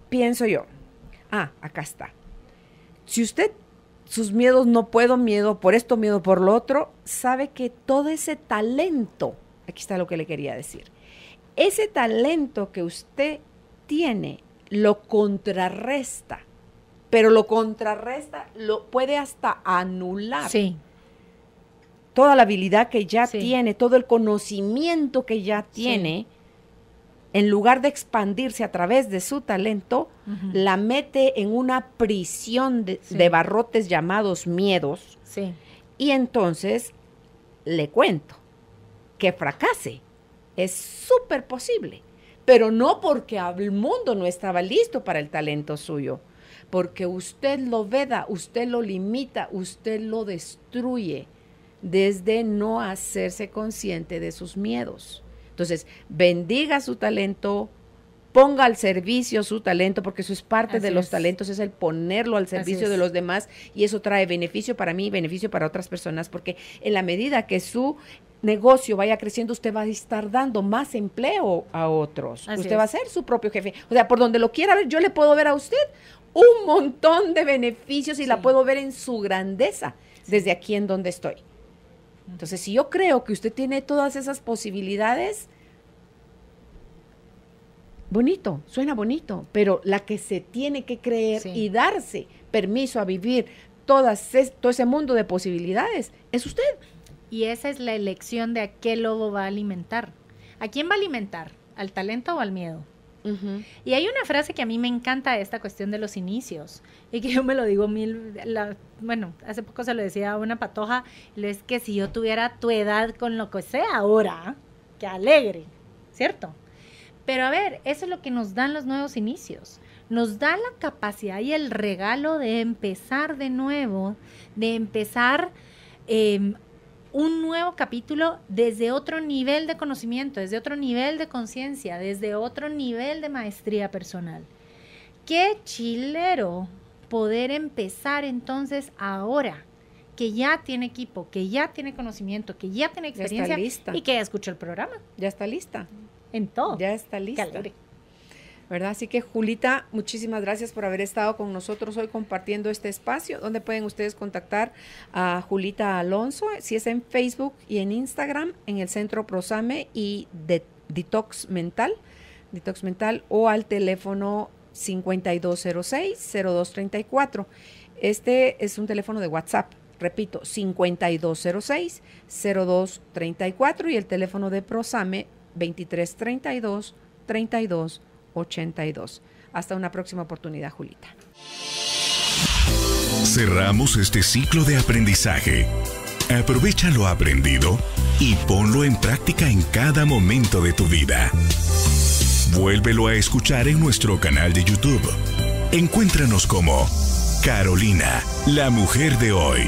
pienso yo, acá está. Si usted, sus miedos, no puedo, miedo por esto, miedo por lo otro, sabe que todo ese talento, aquí está lo que le quería decir, ese talento que usted tiene, lo contrarresta, pero lo puede hasta anular. Sí. Toda la habilidad que ya Sí. tiene, todo el conocimiento que ya tiene, en lugar de expandirse a través de su talento, la mete en una prisión de barrotes llamados miedos. Sí. Y entonces, le cuento, que fracase es súper posible, pero no porque el mundo no estaba listo para el talento suyo, porque usted lo veda, usted lo limita, usted lo destruye desde no hacerse consciente de sus miedos. Entonces, bendiga su talento, ponga al servicio su talento, porque eso es parte de los talentos, es el ponerlo al servicio de los demás, y eso trae beneficio para mí, beneficio para otras personas, porque en la medida que su negocio vaya creciendo, usted va a estar dando más empleo a otros. Usted va a ser su propio jefe. O sea, por donde lo quiera ver, yo le puedo ver a usted un montón de beneficios y la puedo ver en su grandeza desde aquí en donde estoy. Entonces, si yo creo que usted tiene todas esas posibilidades, bonito, suena bonito, pero la que se tiene que creer y darse permiso a vivir todo ese mundo de posibilidades es usted. Y esa es la elección de a qué lobo va a alimentar. ¿A quién va a alimentar? ¿Al talento o al miedo? Y hay una frase que a mí me encanta de esta cuestión de los inicios, y que yo me lo digo hace poco se lo decía a una patoja, es que si yo tuviera tu edad con lo que sé ahora, que alegre, ¿cierto? Pero a ver, eso es lo que nos dan los nuevos inicios. Nos da la capacidad y el regalo de empezar de nuevo, de empezar un nuevo capítulo desde otro nivel de conocimiento, desde otro nivel de conciencia, desde otro nivel de maestría personal. Qué chilero poder empezar entonces ahora, que ya tiene equipo, que ya tiene conocimiento, que ya tiene experiencia, ya está lista, y que ya escuchó el programa. Ya está lista. En todo. Ya está lista. Qué alegre. ¿Verdad? Así que, Julita, muchísimas gracias por haber estado con nosotros hoy compartiendo este espacio. ¿Dónde pueden ustedes contactar a Julita Alonso? Si es en Facebook y en Instagram, en el Centro Prosame y de Detox Mental, o al teléfono 5206-0234. Este es un teléfono de WhatsApp. Repito, 5206-0234 y el teléfono de Prosame 2332-3282. Hasta una próxima oportunidad, Julita. Cerramos este ciclo de aprendizaje. Aprovecha lo aprendido y ponlo en práctica en cada momento de tu vida. Vuélvelo a escuchar en nuestro canal de YouTube. Encuéntranos como Carolina, la mujer de hoy.